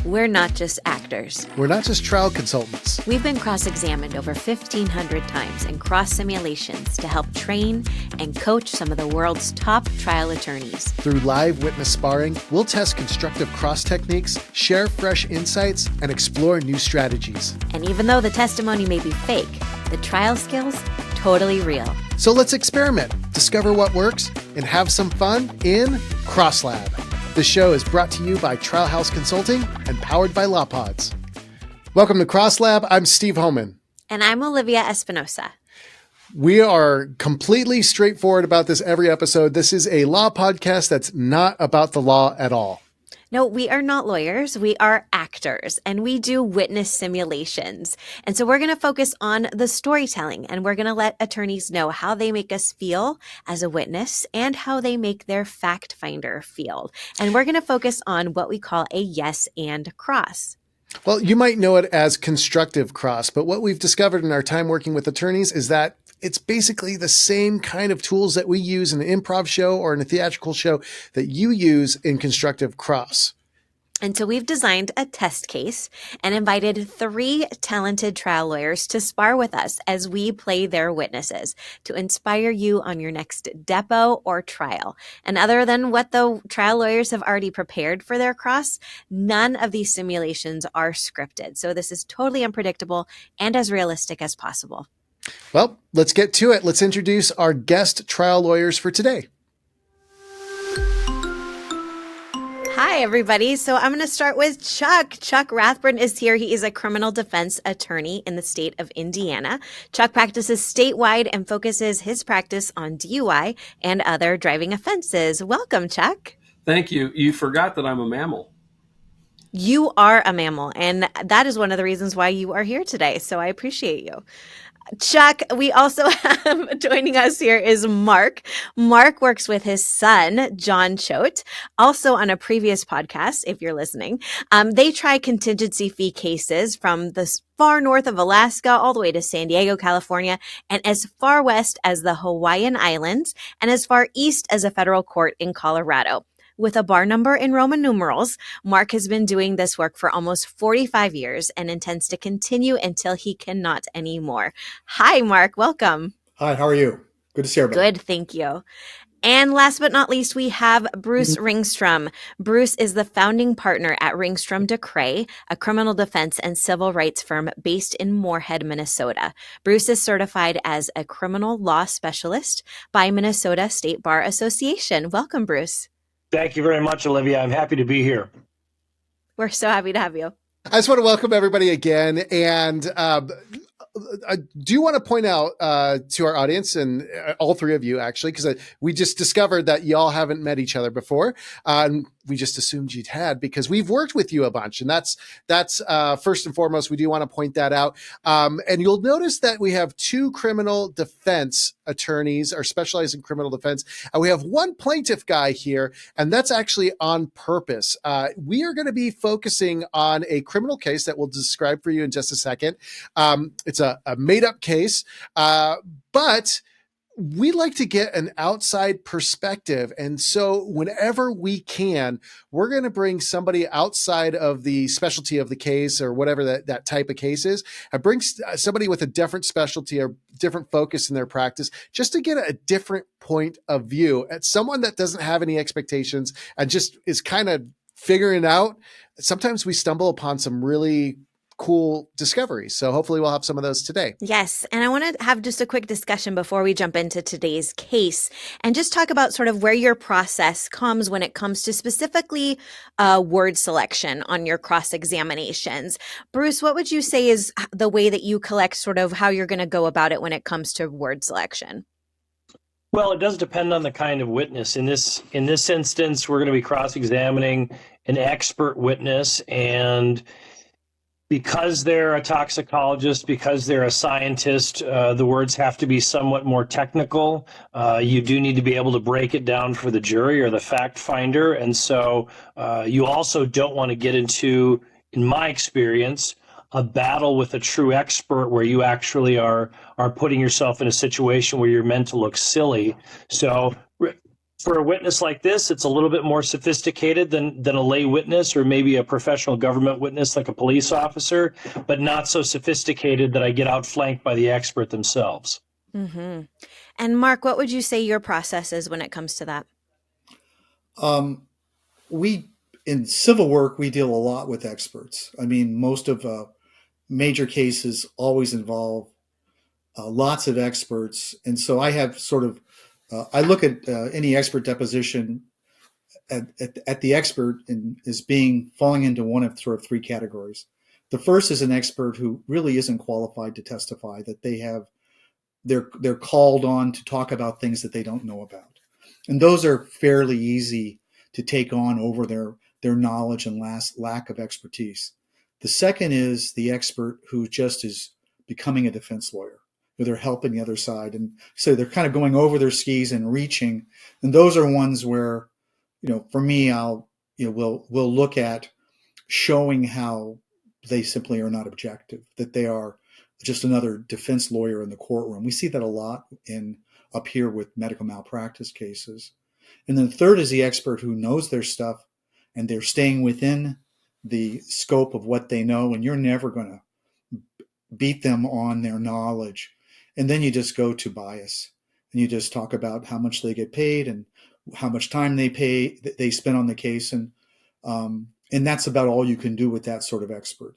We're not just actors. We're not just trial consultants. We've been cross-examined over 1,500 times in cross simulations to help train and coach some of the world's top trial attorneys. Through live witness sparring, we'll test constructive cross techniques, share fresh insights, and explore new strategies. And even though the testimony may be fake, the trial skills, totally real. So let's experiment, discover what works, and have some fun in CrossLab. This show is brought to you by Trial House Consulting and powered by Law Pods. Welcome to CrossLab. I'm Steve Hohman. And I'm Olivia Espinosa. We are completely straightforward about this every episode. This is a law podcast that's not about the law at all. No, we are not lawyers. We are actors, and we do witness simulations. And so we're going to focus on the storytelling, and we're going to let attorneys know how they make us feel as a witness and how they make their fact finder feel. And we're going to focus on what we call a yes and cross. Well, you might know it as constructive cross, but what we've discovered in our time working with attorneys is that it's basically the same kind of tools that we use in an improv show or in a theatrical show that you use in constructive cross. And so we've designed a test case and invited 3 talented trial lawyers to spar with us as we play their witnesses to inspire you on your next depo or trial. And other than what the trial lawyers have already prepared for their cross, none of these simulations are scripted. So this is totally unpredictable and as realistic as possible. Well, let's get to it. Let's introduce our guest trial lawyers for today. Hi, everybody. So I'm going to start with Chuck. Chuck Rathburn is here. He is a criminal defense attorney in the state of Indiana. Chuck practices statewide and focuses his practice on DUI and other driving offenses. Welcome, Chuck. Thank you. You forgot that I'm a mammal. You are a mammal, and that is one of the reasons why you are here today. So I appreciate you. Chuck, we also have joining us here is Mark. Mark works with his son, John Choate, also on a previous podcast, if you're listening. They try contingency fee cases from the far north of Alaska all the way to San Diego, California, and as far west as the Hawaiian Islands, and as far east as a federal court in Colorado. With a bar number in Roman numerals, Mark has been doing this work for almost 45 years and intends to continue until he cannot anymore. Hi, Mark. Welcome. Hi, how are you? Good to see everybody. Good, thank you. And last but not least, we have Bruce Ringstrom. Bruce is the founding partner at Ringstrom Decray, a criminal defense and civil rights firm based in Moorhead, Minnesota. Bruce is certified as a criminal law specialist by Minnesota State Bar Association. Welcome, Bruce. Thank you very much, Olivia. I'm happy to be here. We're so happy to have you. I just want to welcome everybody again. And I do want to point out to our audience and all 3 of you, actually, because we just discovered that y'all haven't met each other before. And we just assumed you'd had because we've worked with you a bunch. And that's first and foremost, we do want to point that out. And you'll notice that we have 2 criminal defense attorneys are specialized in criminal defense. And we have 1 plaintiff guy here, and that's actually on purpose. We are going to be focusing on a criminal case that we'll describe for you in just a second. It's a made-up case, but we like to get an outside perspective. And so whenever we can, we're going to bring somebody outside of the specialty of the case or whatever that type of case is, and bring somebody with a different specialty or different focus in their practice, just to get a different point of view at someone that doesn't have any expectations and just is kind of figuring it out. Sometimes we stumble upon some really cool discoveries. So hopefully we'll have some of those today. Yes. And I want to have just a quick discussion before we jump into today's case and just talk about sort of where your process comes when it comes to specifically word selection on your cross-examinations. Bruce, what would you say is the way that you collect sort of how you're going to go about it when it comes to word selection? Well, it does depend on the kind of witness. In this instance, we're going to be cross-examining an expert witness, and because they're a toxicologist, because they're a scientist, the words have to be somewhat more technical. You do need to be able to break it down for the jury or the fact finder. And so you also don't want to get into, in my experience, a battle with a true expert where you actually are putting yourself in a situation where you're meant to look silly. So for a witness like this, it's a little bit more sophisticated than a lay witness or maybe a professional government witness like a police officer, but not so sophisticated that I get outflanked by the expert themselves. Mm-hmm. And Mark, what would you say your process is when it comes to that? We, in civil work, we deal a lot with experts. I mean, most of major cases always involve lots of experts. And so I have sort of, I look at any expert deposition at the expert as being falling into one of sort of three categories. The first is an expert who really isn't qualified to testify, that they're called on to talk about things that they don't know about. And those are fairly easy to take on over their knowledge and lack of expertise. The second is the expert who just is becoming a defense lawyer, where they're helping the other side. And so they're kind of going over their skis and reaching. And those are ones where, for me, we'll look at showing how they simply are not objective, that they are just another defense lawyer in the courtroom. We see that a lot up here with medical malpractice cases. And then the third is the expert who knows their stuff and they're staying within the scope of what they know, and you're never going to beat them on their knowledge. And then you just go to bias and you just talk about how much they get paid and how much time they spend on the case. And that's about all you can do with that sort of expert.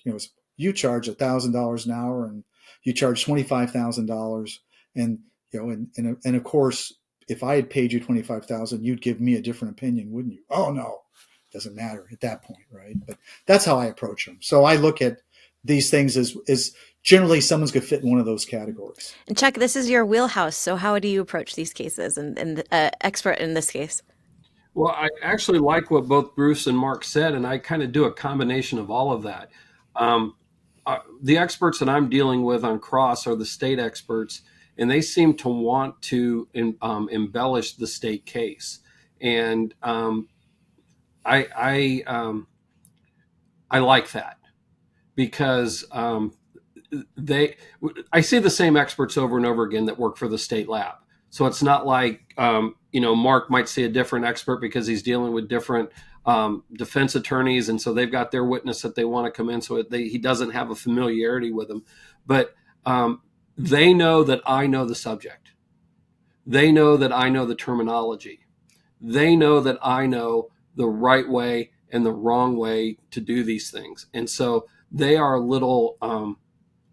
You charge $1,000 an hour and you charge $25,000. And, and of course, if I had paid you $25,000, you'd give me a different opinion, wouldn't you? Oh, no, it doesn't matter at that point, right? But that's how I approach them. So I look at these things as generally someone's going to fit in one of those categories. And Chuck, this is your wheelhouse. So how do you approach these cases and expert in this case? Well, I actually like what both Bruce and Mark said, and I kind of do a combination of all of that. The experts that I'm dealing with on cross are the state experts, and they seem to want to embellish the state case. And I like that because I see the same experts over and over again that work for the state lab. So it's not like, Mark might see a different expert because he's dealing with different defense attorneys. And so they've got their witness that they want to come in. So he doesn't have a familiarity with them. But they know that I know the subject. They know that I know the terminology. They know that I know the right way and the wrong way to do these things. And so they are a little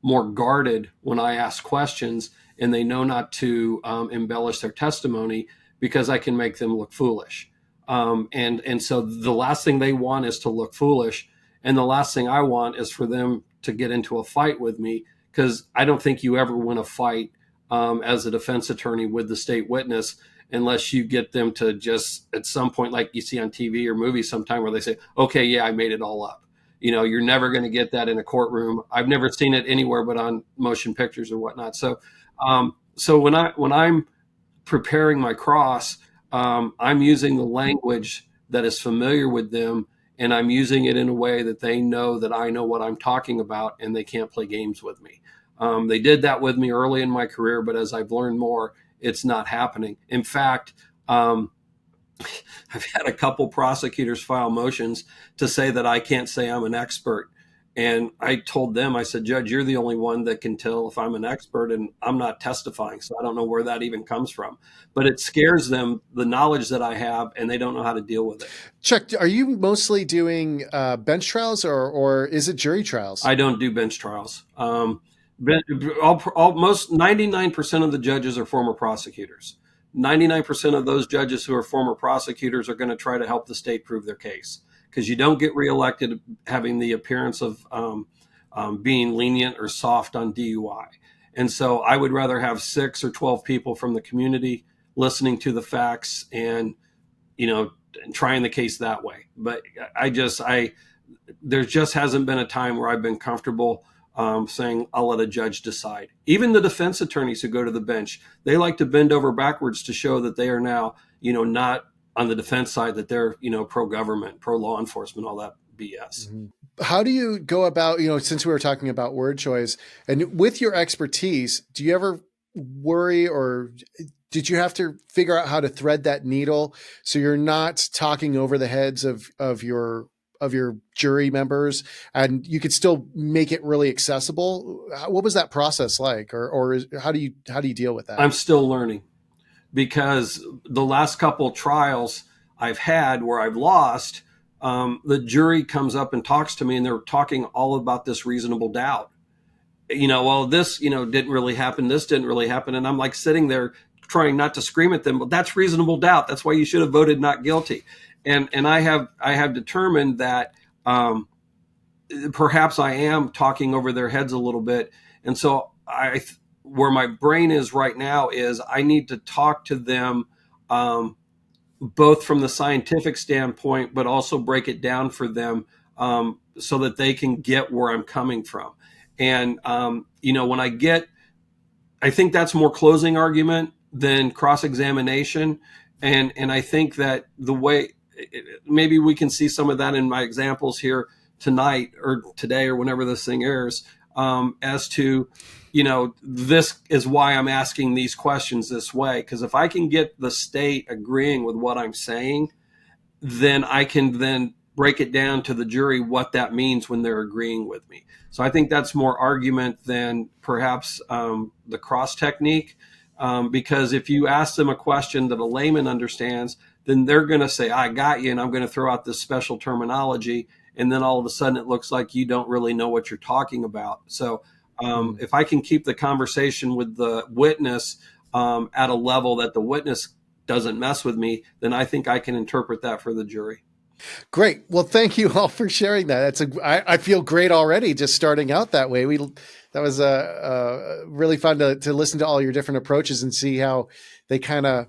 more guarded when I ask questions, and they know not to embellish their testimony because I can make them look foolish. And so the last thing they want is to look foolish. And the last thing I want is for them to get into a fight with me, because I don't think you ever win a fight as a defense attorney with the state witness unless you get them to just at some point, like you see on TV or movies sometime, where they say, okay, yeah, I made it all up. You're never going to get that in a courtroom. I've never seen it anywhere but on motion pictures or whatnot. So when I'm preparing my cross, I'm using the language that is familiar with them, and I'm using it in a way that they know that I know what I'm talking about, and they can't play games with me. They did that with me early in my career, but as I've learned more, it's not happening. In fact, I've had a couple prosecutors file motions to say that I can't say I'm an expert. And I told them, I said, Judge, you're the only one that can tell if I'm an expert, and I'm not testifying. So I don't know where that even comes from. But it scares them, the knowledge that I have, and they don't know how to deal with it. Chuck, are you mostly doing bench trials or is it jury trials? I don't do bench trials. Almost 99% of the judges are former prosecutors. 99% of those judges who are former prosecutors are going to try to help the state prove their case, because you don't get reelected having the appearance of being lenient or soft on DUI. And so I would rather have 6 or 12 people from the community listening to the facts and, trying the case that way. But there just hasn't been a time where I've been comfortable saying I'll let a judge decide. Even the defense attorneys who go to the bench, they like to bend over backwards to show that they are now, not on the defense side, that they're, pro-government, pro-law enforcement, all that BS. Mm-hmm. How do you go about, since we were talking about word choice and with your expertise, do you ever worry or did you have to figure out how to thread that needle so you're not talking over the heads of your jury members, and you could still make it really accessible? What was that process like, or how do you deal with that? I'm still learning, because the last couple trials I've had where I've lost, the jury comes up and talks to me, and they're talking all about this reasonable doubt. Well, this, didn't really happen. This didn't really happen. And I'm like sitting there trying not to scream at them, but that's reasonable doubt. That's why you should have voted not guilty. And I have determined that perhaps I am talking over their heads a little bit. And so where my brain is right now is I need to talk to them both from the scientific standpoint, but also break it down for them so that they can get where I'm coming from. And, when I think that's more closing argument than cross-examination. And I think that the way, maybe we can see some of that in my examples here tonight or today or whenever this thing airs, as to, this is why I'm asking these questions this way. Because if I can get the state agreeing with what I'm saying, then I can then break it down to the jury what that means when they're agreeing with me. So I think that's more argument than perhaps the cross technique, because if you ask them a question that a layman understands, then they're going to say, I got you, and I'm going to throw out this special terminology, and then all of a sudden it looks like you don't really know what you're talking about. So if I can keep the conversation with the witness at a level that the witness doesn't mess with me, then I think I can interpret that for the jury. Great. Well, thank you all for sharing that. I feel great already just starting out that way. That was really fun to listen to all your different approaches and see how they kind of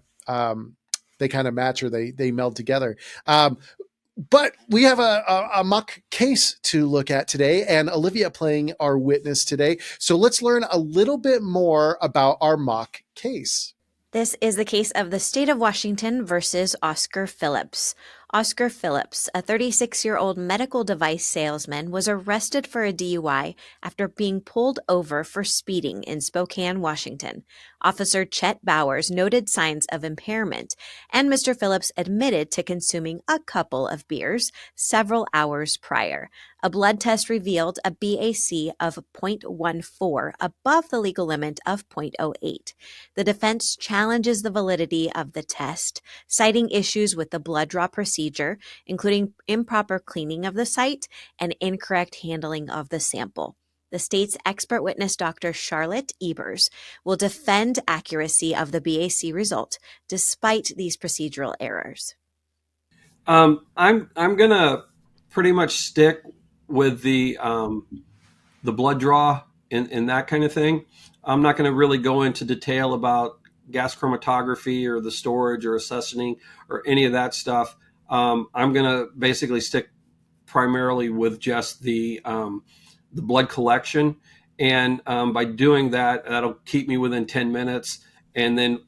match, or they meld together. But we have a mock case to look at today, and Olivia playing our witness today. So let's learn a little bit more about our mock case. This is the case of the state of Washington versus Oscar Phillips. Oscar Phillips, a 36-year-old medical device salesman, was arrested for a DUI after being pulled over for speeding in Spokane, Washington. Officer Chet Bowers noted signs of impairment, and Mr. Phillips admitted to consuming a couple of beers several hours prior. A blood test revealed a BAC of 0.14 above the legal limit of 0.08. The defense challenges the validity of the test, citing issues with the blood draw procedure, including improper cleaning of the site and incorrect handling of the sample. The state's expert witness, Dr. Charlotte Ebers, will defend accuracy of the BAC result despite these procedural errors. I'm gonna pretty much stick with the blood draw and that kind of thing. I'm not going to really go into detail about gas chromatography or the storage or accessioning or any of that stuff. I'm going to basically stick primarily with just the blood collection. And by doing that, that'll keep me within 10 minutes. And then,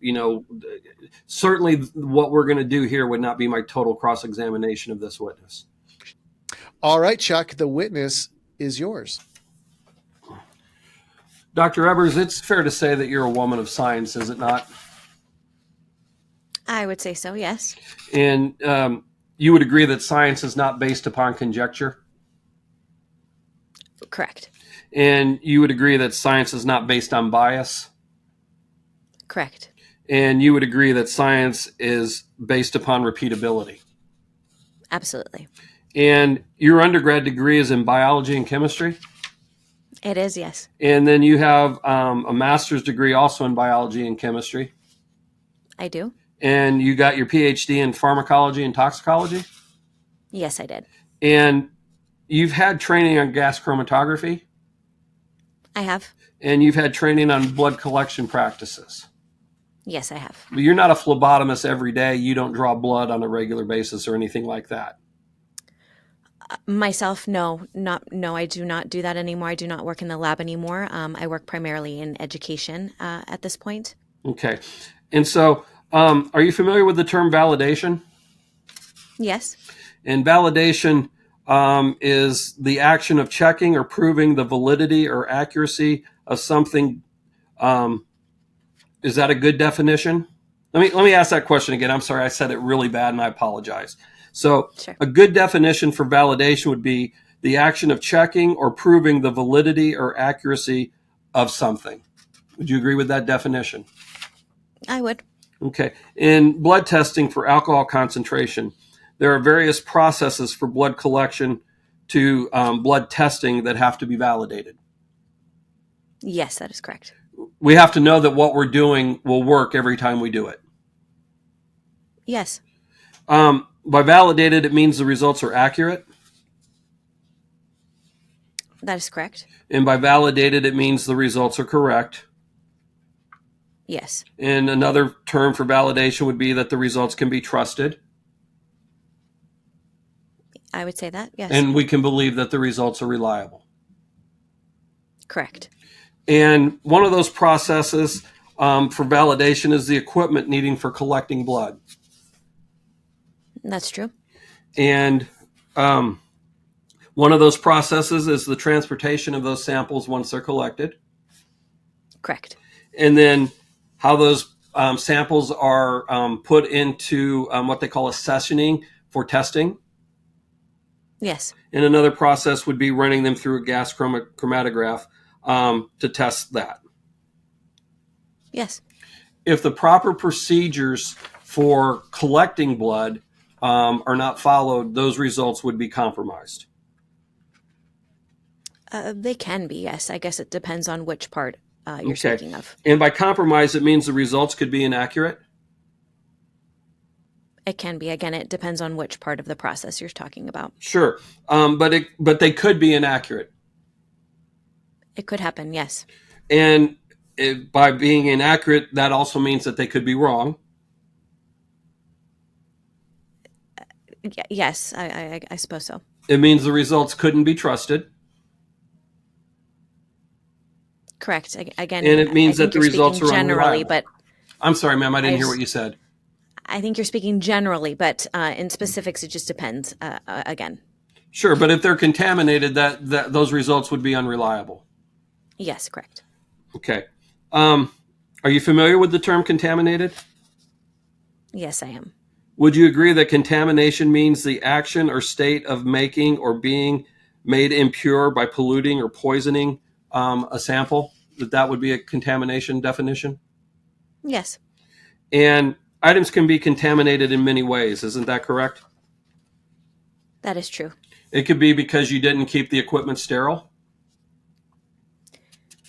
certainly what we're going to do here would not be my total cross-examination of this witness. All right, Chuck, the witness is yours. Dr. Ebers, it's fair to say that you're a woman of science, is it not? I would say so, yes. And you would agree that science is not based upon conjecture? Correct. And you would agree that science is not based on bias? Correct. And you would agree that science is based upon repeatability? Absolutely. And your undergrad degree is in biology and chemistry? It is, yes. And then you have a master's degree also in biology and chemistry? I do. And you got your PhD in pharmacology and toxicology? Yes, I did. And you've had training on gas chromatography? I have. And you've had training on blood collection practices? Yes, I have. But you're not a phlebotomist every day. You don't draw blood on a regular basis or anything like that? Myself, no, I do not do that anymore. I do not work in the lab anymore. I work primarily in education at this point. Okay. And so are you familiar with the term validation? Yes. And validation is the action of checking or proving the validity or accuracy of something. Is that a good definition? Let me ask that question again. I'm sorry, I said it really bad, and I apologize. So, Sure. a good definition for validation would be the action of checking or proving the validity or accuracy of something. Would you agree with that definition? I would. Okay. In blood testing for alcohol concentration, there are various processes for blood collection to blood testing that have to be validated. Yes, that is correct. We have to know that what we're doing will work every time we do it. Yes. By validated, it means the results are accurate. That is correct. And by validated, it means the results are correct. Yes. And another term for validation would be that the results can be trusted. I would say that. Yes. And we can believe that the results are reliable. Correct. And one of those processes for validation is the equipment needing for collecting blood. That's true. And one of those processes is the transportation of those samples once they're collected. Correct. And then how those samples are put into what they call a sessioning for testing. Yes. And another process would be running them through a gas chromatograph to test that. Yes. If the proper procedures for collecting blood are not followed, those results would be compromised. They can be, yes. I guess it depends on which part you're speaking of. And by compromise, it means the results could be inaccurate? It can be. Again, it depends on which part of the process you're talking about. Sure. But they could be inaccurate. It could happen, yes. And by being inaccurate, that also means that they could be wrong. Yes, I suppose so. It means the results couldn't be trusted. Correct. Again, And it means that the results are generally, unreliable. but I'm sorry, ma'am, I didn't hear what you said. I think you're speaking generally, but in specifics, it just depends. Again. Sure, but if they're contaminated, that those results would be unreliable. Yes, correct. Okay. Are you familiar with the term contaminated? Yes, I am. Would you agree that contamination means the action or state of making or being made impure by polluting or poisoning a sample? That would be a contamination definition? Yes. And items can be contaminated in many ways. Isn't that correct? That is true. It could be because you didn't keep the equipment sterile.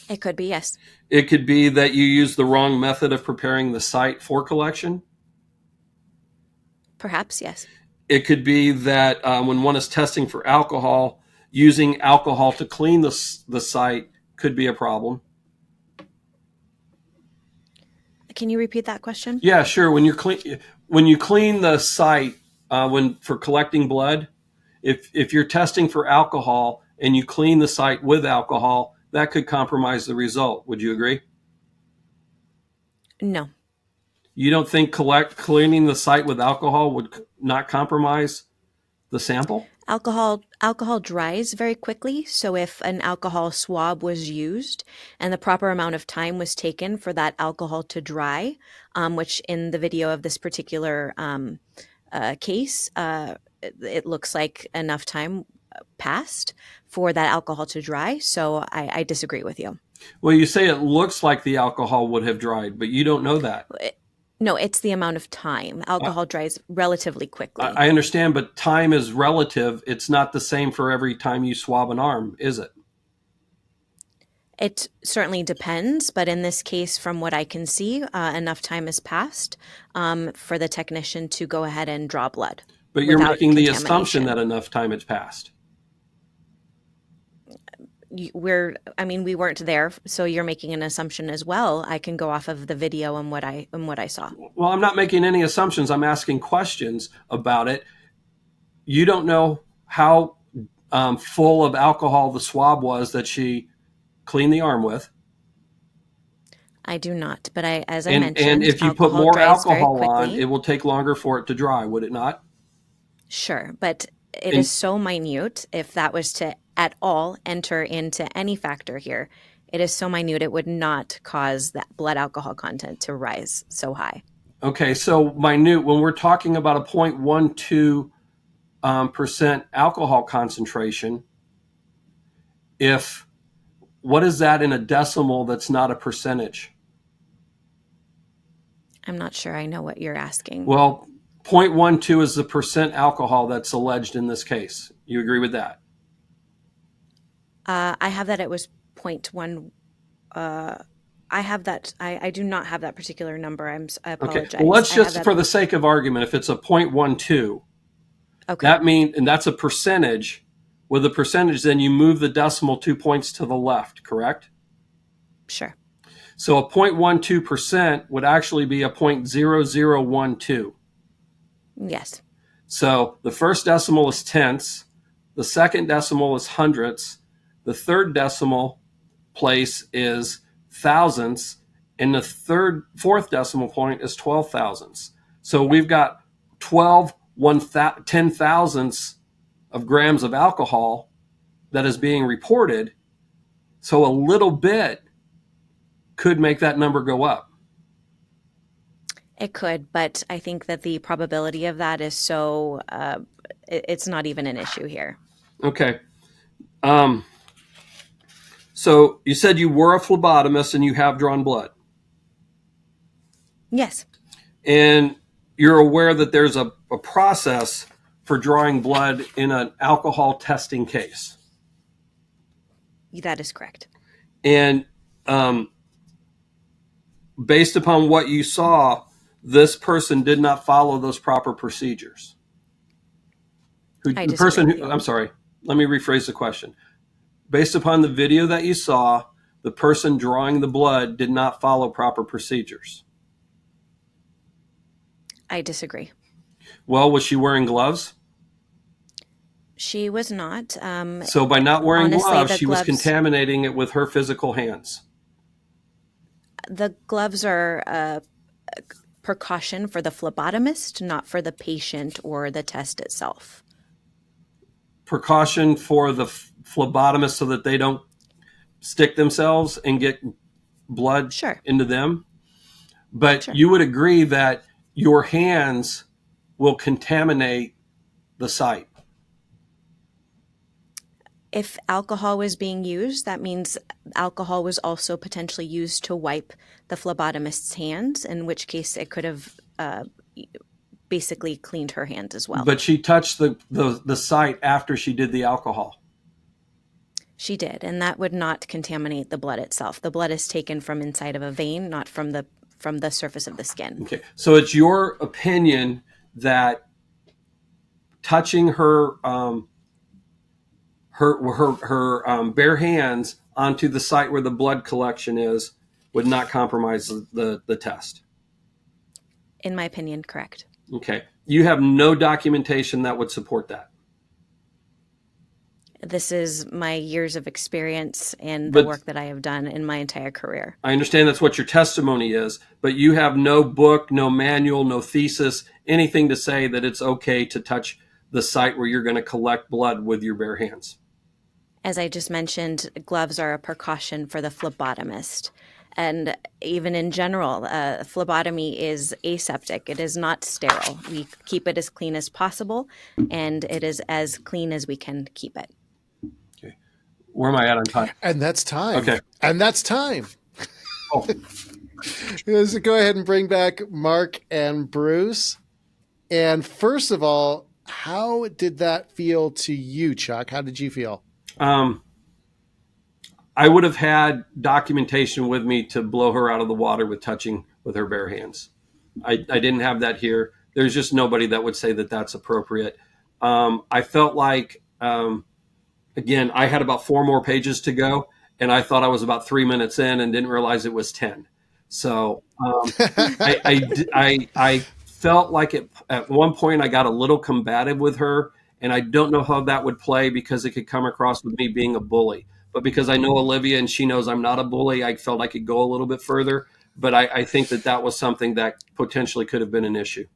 It could be, yes. It could be that you used the wrong method of preparing the site for collection. Perhaps, yes. It could be that when one is testing for alcohol, using alcohol to clean the site could be a problem. Can you repeat that question? Yeah, sure. When you clean the site for collecting blood, if you're testing for alcohol and you clean the site with alcohol, that could compromise the result. Would you agree? No. You don't think cleaning the site with alcohol would not compromise the sample? Alcohol dries very quickly. So if an alcohol swab was used and the proper amount of time was taken for that alcohol to dry, which in the video of this particular case, it looks like enough time passed for that alcohol to dry. So I disagree with you. Well, you say it looks like the alcohol would have dried, but you don't know that. No, it's the amount of time. Alcohol dries relatively quickly. I understand, but time is relative. It's not the same for every time you swab an arm, is it? It certainly depends, but in this case, from what I can see, enough time has passed for the technician to go ahead and draw blood. But you're making the assumption that enough time has passed. We weren't there, so you're making an assumption as well. I can go off of the video and what I saw. Well, I'm not making any assumptions. I'm asking questions about it. You don't know how full of alcohol the swab was that she cleaned the arm with. I do not, but as I mentioned, and if you put more alcohol on, it will take longer for it to dry, would it not? Sure, but it is so minute. If that was to at all enter into any factor here, it is so minute it would not cause that blood alcohol content to rise so high. Okay, so minute, when we're talking about a 0.12 percent alcohol concentration, what is that in a decimal that's not a percentage? I'm not sure I know what you're asking. Well, 0.12 is the percent alcohol that's alleged in this case. You agree with that? I have that it was 0.1. I have that. I do not have that particular number. I Okay. apologize. Well, let's I have just, that. for the sake of argument, if it's a 0.12, Okay. that means, and that's a percentage. With a percentage, then you move the decimal 2 points to the left, correct? Sure. So a 0.12% would actually be a 0.0012. Yes. So the first decimal is tenths, the second decimal is hundredths, the third decimal place is thousandths, and the fourth decimal point is 12 thousandths. So we've got 10 thousandths of grams of alcohol that is being reported. So a little bit could make that number go up. It could, but I think that the probability of that is so, it's not even an issue here. Okay. So you said you were a phlebotomist and you have drawn blood. Yes. And you're aware that there's a process for drawing blood in an alcohol testing case. That is correct. And based upon what you saw, this person did not follow those proper procedures. I'm sorry, let me rephrase the question. Based upon the video that you saw, the person drawing the blood did not follow proper procedures. I disagree. Well, was she wearing gloves? She was not. So by not wearing gloves, she was gloves, contaminating it with her physical hands. The gloves are a precaution for the phlebotomist, not for the patient or the test itself. Precaution for the phlebotomist so that they don't stick themselves and get blood into them. But you would agree that your hands will contaminate the site. If alcohol was being used, that means alcohol was also potentially used to wipe the phlebotomist's hands, in which case it could have basically cleaned her hands as well. But she touched the site after she did the alcohol. She did, and that would not contaminate the blood itself. The blood is taken from inside of a vein, not from the surface of the skin. Okay, so it's your opinion that touching her bare hands onto the site where the blood collection is would not compromise the test. In my opinion, correct. Okay. You have no documentation that would support that. This is my years of experience and the work that I have done in my entire career. I understand that's what your testimony is, but you have no book, no manual, no thesis, anything to say that it's okay to touch the site where you're going to collect blood with your bare hands. As I just mentioned, gloves are a precaution for the phlebotomist. And even in general, phlebotomy is aseptic. It is not sterile. We keep it as clean as possible, and it is as clean as we can keep it. Okay. Where am I at on time? And that's time. Okay. And that's time. Oh. Let's go ahead and bring back Mark and Bruce. And first of all, how did that feel to you, Chuck? How did you feel? I would have had documentation with me to blow her out of the water with touching with her bare hands. I didn't have that here. There's just nobody that would say that that's appropriate. I felt like, again, I had about 4 more pages to go, and I thought I was about 3 minutes in and didn't realize it was 10. So I felt like at one point I got a little combative with her, and I don't know how that would play because it could come across with me being a bully. But because I know Olivia and she knows I'm not a bully, I felt I could go a little bit further. But I think that was something that potentially could have been an issue.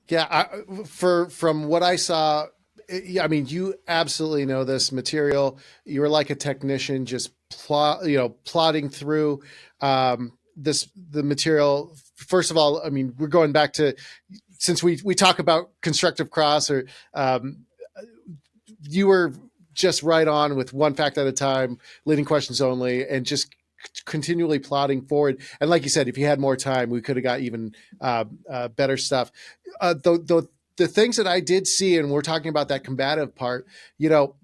Yeah, from what I saw, I mean, you absolutely know this material. You were like a technician, just plodding through the material first of all, I mean, we're going back to, since we talk about constructive cross, or you were just right on with one fact at a time, leading questions only, and just continually plotting forward. And like you said, if you had more time, we could have got even better stuff. The things that I did see, and we're talking about that combative part, you know,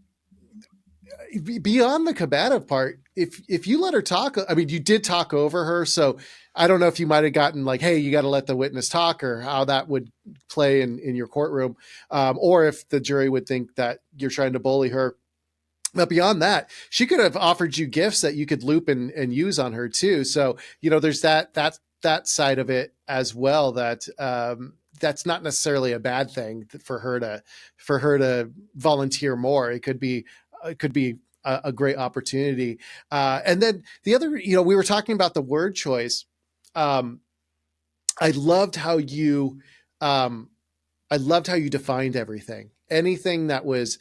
beyond the combative part, if you let her talk, I mean, you did talk over her, so I don't know if you might have gotten like, hey, you got to let the witness talk, or how that would play in your courtroom, or if the jury would think that you're trying to bully her. But beyond that, she could have offered you gifts that you could loop and use on her too. So, you know, there's that side of it as well, that that's not necessarily a bad thing for her to volunteer more. It could be a great opportunity. And then the other, you know, we were talking about the word choice. I loved how you defined everything. Anything that was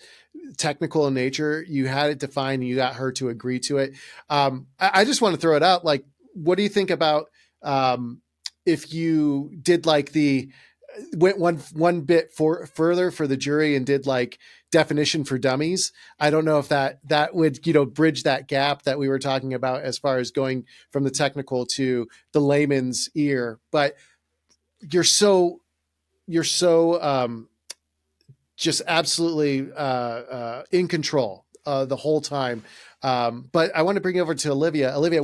technical in nature, you had it defined, and you got her to agree to it. I just want to throw it out. Like, what do you think about if you did like went one bit further for the jury and did like definition for dummies? I don't know if that would, you know, bridge that gap that we were talking about as far as going from the technical to the layman's ear. But you're so just absolutely in control the whole time. But I want to bring it over to Olivia. Olivia,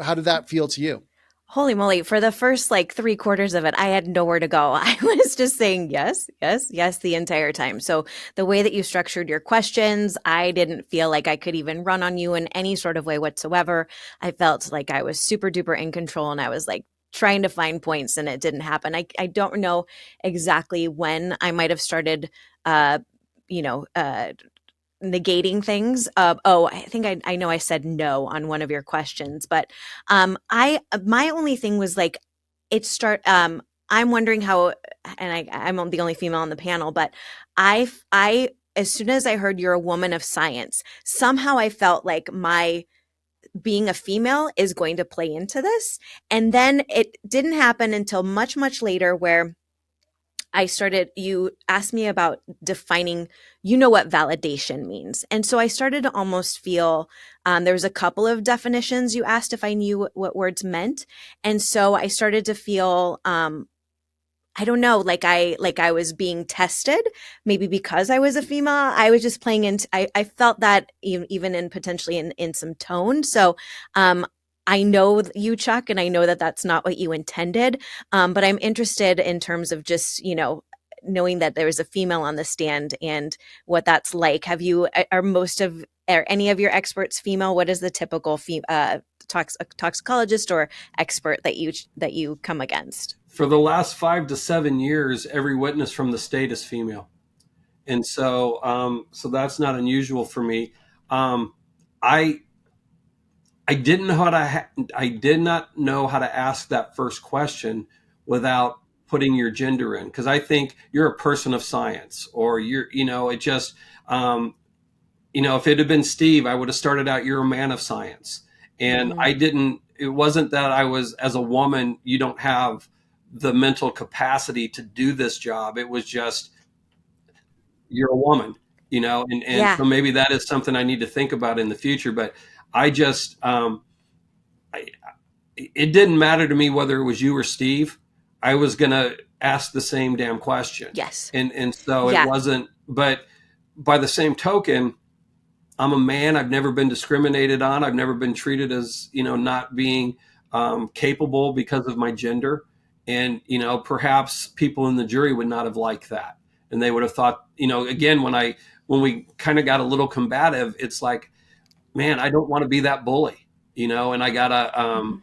how did that feel to you? Holy moly. For the first like 3/4 of it, I had nowhere to go. I was just saying yes, yes, yes the entire time. So the way that you structured your questions, I didn't feel like I could even run on you in any sort of way whatsoever. I felt like I was super duper in control, and I was like trying to find points, and it didn't happen. I don't know exactly when I might have started, you know, negating things. I think I know I said no on one of your questions, but my only thing was like I'm wondering how, and I'm the only female on the panel, but I as soon as I heard you're a woman of science, somehow I felt like my being a female is going to play into this. And then it didn't happen until much, much later, where you asked me about defining, you know, what validation means. And so I started to almost feel, there was a couple of definitions you asked if I knew what words meant. And so I started to feel, I don't know, like I was being tested, maybe because I was a female. I was just playing into, I felt that even in potentially in some tone. So, I know you, Chuck, and I know that that's not what you intended. But I'm interested in terms of just, you know, knowing that there is a female on the stand and what that's like. Are any of your experts female? What is the typical toxicologist or expert that you come against? For the last 5 to 7 years, every witness from the state is female. And so, so that's not unusual for me. I didn't know I did not know how to ask that first question without putting your gender in, because I think you're a person of science, or you know, it just, you know, if it had been Steve, I would have started out, you're a man of science. And it wasn't that I was, as a woman, you don't have the mental capacity to do this job. It was just, you're a woman, you know, and so maybe that is something I need to think about in the future. But I just, it didn't matter to me whether it was you or Steve. I was going to ask the same damn question. Yes. And so it wasn't, but by the same token, I'm a man. I've never been discriminated on. I've never been treated as, you know, not being capable because of my gender. And, you know, perhaps people in the jury would not have liked that. And they would have thought, you know, again, when we kind of got a little combative, it's like, man, I don't want to be that bully, you know, and I gotta,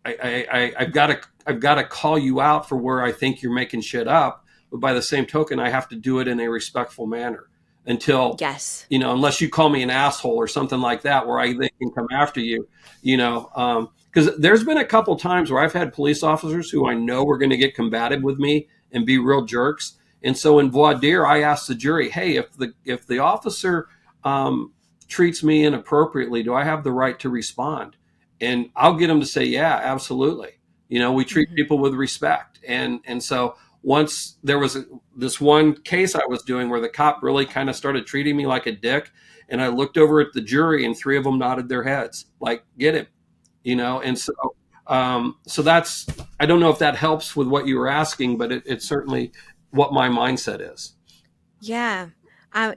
I've got to call you out for where I think you're making shit up. But by the same token, I have to do it in a respectful manner until, you know, unless you call me an asshole or something like that, where I then can come after you, you know, because there's been a couple times where I've had police officers who I know were going to get combative with me and be real jerks. And so in voir dire, I asked the jury, hey, if the officer treats me inappropriately, do I have the right to respond? And I'll get them to say, yeah, absolutely. We treat people with respect. And so once there was this one case I was doing where the cop really kind of started treating me like a dick, and I looked over at the jury and three of them nodded their heads like, get him, and so that's, I don't know if that helps with what you were asking, but it's certainly what my mindset is. Yeah.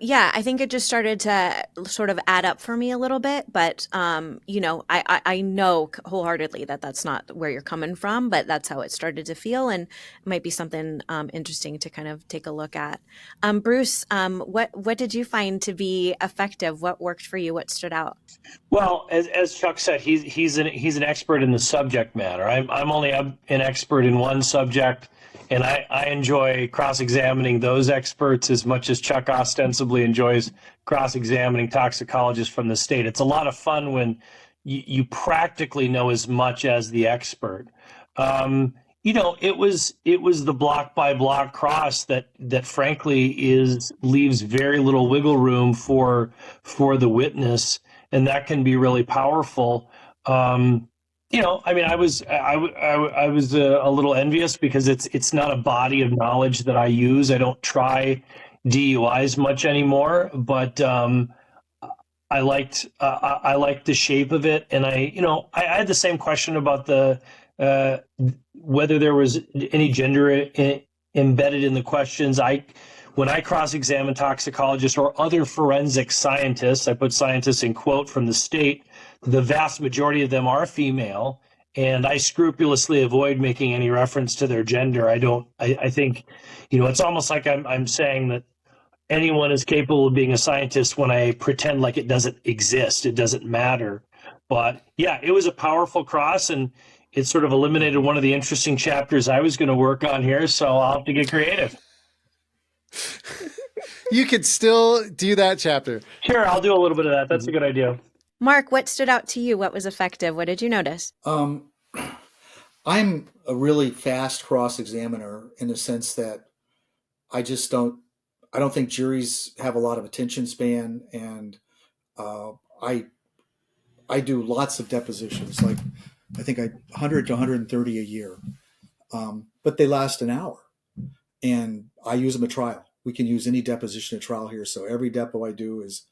Yeah, I think it just started to sort of add up for me a little bit, but I know wholeheartedly that that's not where you're coming from, but that's how it started to feel, and it might be something interesting to kind of take a look at. Bruce, what did you find to be effective? What worked for you? What stood out? Well, as Chuck said, he's an expert in the subject matter. I'm only an expert in one subject, and I enjoy cross-examining those experts as much as Chuck ostensibly enjoys cross-examining toxicologists from the state. It's a lot of fun when you practically know as much as the expert. It was the block by block cross that frankly leaves very little wiggle room for the witness, and that can be really powerful. I was a little envious because it's not a body of knowledge that I use. I don't try DUIs much anymore, but I liked the shape of it, and I had the same question about the whether there was any gender embedded in the questions. When I cross-examine toxicologists or other forensic scientists, I put scientists in quote from the state, the vast majority of them are female, and I scrupulously avoid making any reference to their gender. I think, it's almost like I'm saying that anyone is capable of being a scientist when I pretend like it doesn't exist. It doesn't matter. But yeah, it was a powerful cross, and it sort of eliminated one of the interesting chapters I was going to work on here. So I'll have to get creative. You could still do that chapter. Sure, I'll do a little bit of that. That's a good idea. Mark, what stood out to you? What was effective? What did you notice? I'm a really fast cross-examiner in the sense that I don't think juries have a lot of attention span, and I do lots of depositions, like I think 100 to 130 a year, but they last an hour, and I use them at trial. We can use any deposition at trial here, so every depo I do is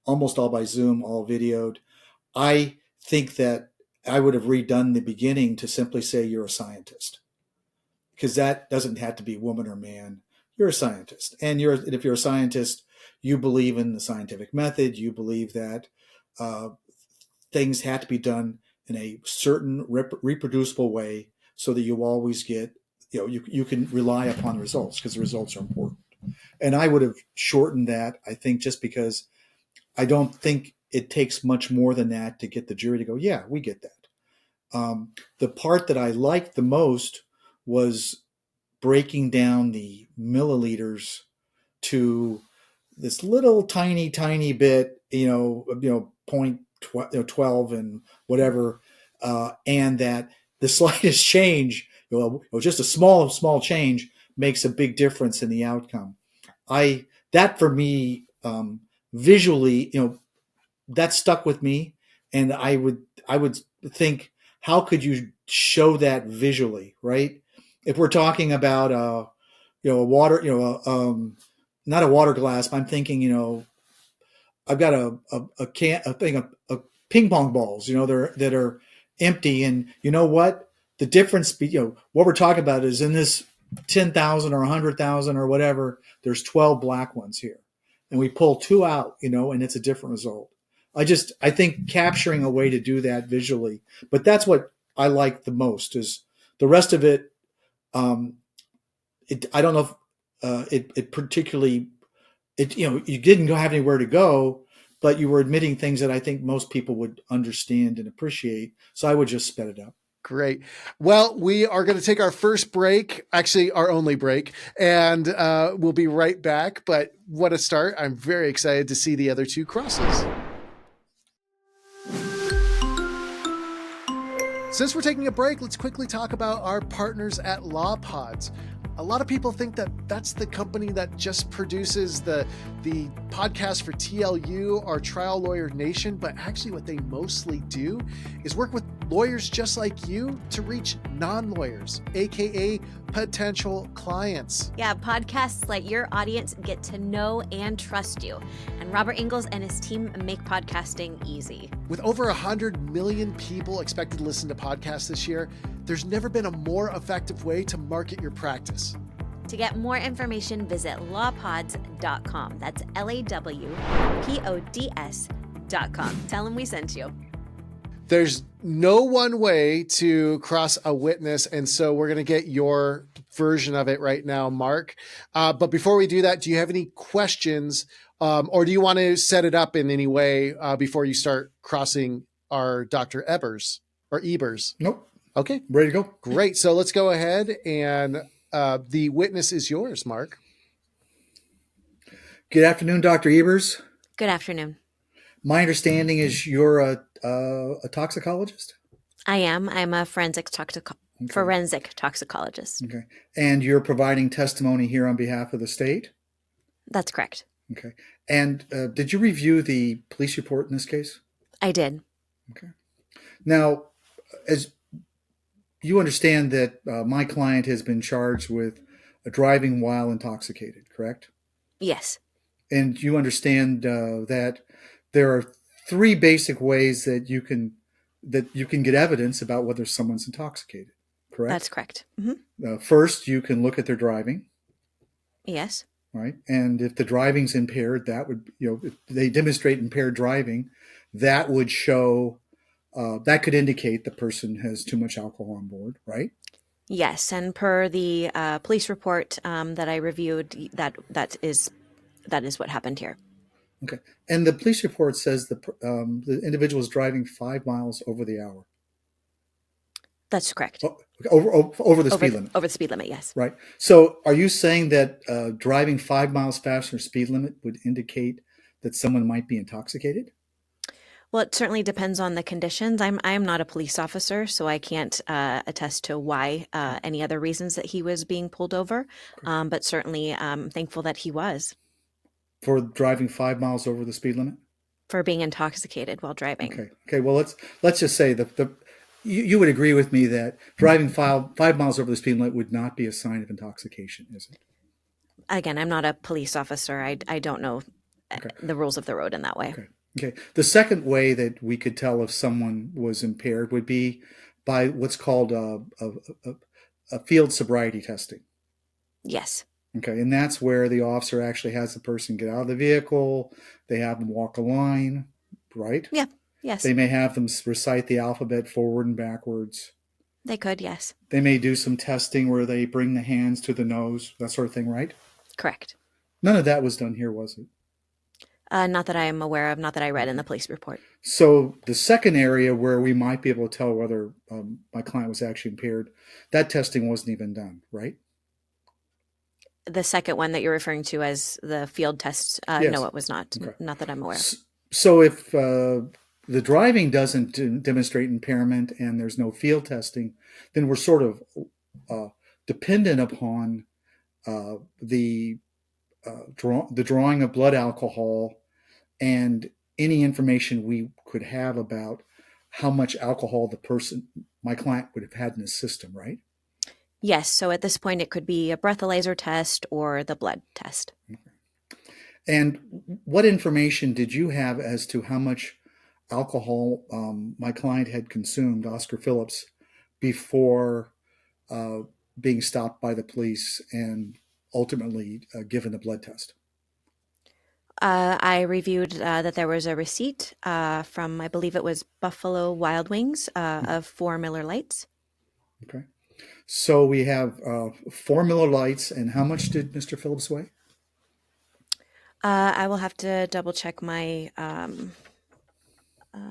almost all by Zoom, all videoed. I think that I would have redone the beginning to simply say you're a scientist, because that doesn't have to be woman or man. You're a scientist, and if you're a scientist, you believe in the scientific method. You believe that things have to be done in a certain reproducible way, so that you always get, you can rely upon the results, because the results are important. And I would have shortened that, I think, just because I don't think it takes much more than that to get the jury to go, yeah, we get that. The part that I liked the most was breaking down the milliliters to this little tiny bit, point 12 and whatever, and that the slightest change, just a small change, makes a big difference in the outcome. That for me, visually, that stuck with me, and I would think, how could you show that visually, right? If we're talking about a water, not a water glass, but I'm thinking, I've got a thing of ping pong balls, that are empty, and you know what? The difference, what we're talking about is in this 10,000 or 100,000 or whatever, there's 12 black ones here, and we pull 2 out, and it's a different result. I think capturing a way to do that visually, but that's what I like the most. Is the rest of it, I don't know if it particularly, you didn't have anywhere to go, but you were admitting things that I think most people would understand and appreciate. So I would just sped it up. Great. Well, we are going to take our first break, actually our only break, and we'll be right back. But what a start. I'm very excited to see the other 2 crosses. Since we're taking a break, let's quickly talk about our partners at Law Pods. A lot of people think that that's the company that just produces the podcast for TLU or Trial Lawyer Nation, but actually what they mostly do is work with lawyers just like you to reach non-lawyers, aka potential clients. Yeah, podcasts let your audience get to know and trust you. And Robert Ingalls and his team make podcasting easy. With over 100 million people expected to listen to podcasts this year, there's never been a more effective way to market your practice. To get more information, visit lawpods.com. That's LAWPODS.com. Tell them we sent you. There's no one way to cross a witness, and so we're going to get your version of it right now, Mark. But before we do that, do you have any questions, or do you want to set it up in any way before you start crossing our Dr. Ebers or Ebers? Nope. Okay. Ready to go? Great. So let's go ahead, and the witness is yours, Mark. Good afternoon, Dr. Ebers. Good afternoon. My understanding is you're a toxicologist? I am. I'm a forensic toxicologist. Okay. And you're providing testimony here on behalf of the state? That's correct. Okay. And did you review the police report in this case? I did. Okay. Now, as you understand that my client has been charged with driving while intoxicated, correct? Yes. And you understand that there are three basic ways that you can get evidence about whether someone's intoxicated, correct? That's correct. Mm-hmm. First, you can look at their driving. Yes. Right. And if the driving's impaired, that would, if they demonstrate impaired driving, that would show, that could indicate the person has too much alcohol on board, right? Yes. And per the police report that I reviewed, that is what happened here. Okay. And the police report says the individual is driving 5 miles over the hour. That's correct. Over the speed limit. Over the speed limit, yes. Right. So are you saying that driving 5 miles faster than speed limit would indicate that someone might be intoxicated? Well, it certainly depends on the conditions. I am not a police officer, so I can't attest to why any other reasons that he was being pulled over. But certainly I'm thankful that he was. For driving 5 miles over the speed limit? For being intoxicated while driving. Okay. Well, let's just say you would agree with me that driving 5 miles over the speed limit would not be a sign of intoxication, is it? Again, I'm not a police officer. I don't know the rules of the road in that way. Okay. The second way that we could tell if someone was impaired would be by what's called a field sobriety testing. Yes. Okay, and that's where the officer actually has the person get out of the vehicle. They have them walk a line, right? Yeah, yes. They may have them recite the alphabet forward and backwards. They could, yes. They may do some testing where they bring the hands to the nose, that sort of thing, right? Correct. None of that was done here, was it? Not that I am aware of, not that I read in the police report. So the second area where we might be able to tell whether my client was actually impaired, that testing wasn't even done, right? The second one that you're referring to as the field test, Yes. No, it was not. Okay. Not that I'm aware of. So if the driving doesn't demonstrate impairment and there's no field testing, then we're sort of dependent upon the drawing of blood alcohol and any information we could have about how much alcohol my client would have had in his system, right? Yes. So at this point, it could be a breathalyzer test or the blood test. And what information did you have as to how much alcohol my client had consumed, Oscar Phillips, before being stopped by the police and ultimately given a blood test? I reviewed that there was a receipt from, I believe it was Buffalo Wild Wings of 4 Miller Lights. Okay. So we have 4 Miller Lights, and how much did Mr. Phillips weigh? I will have to double check my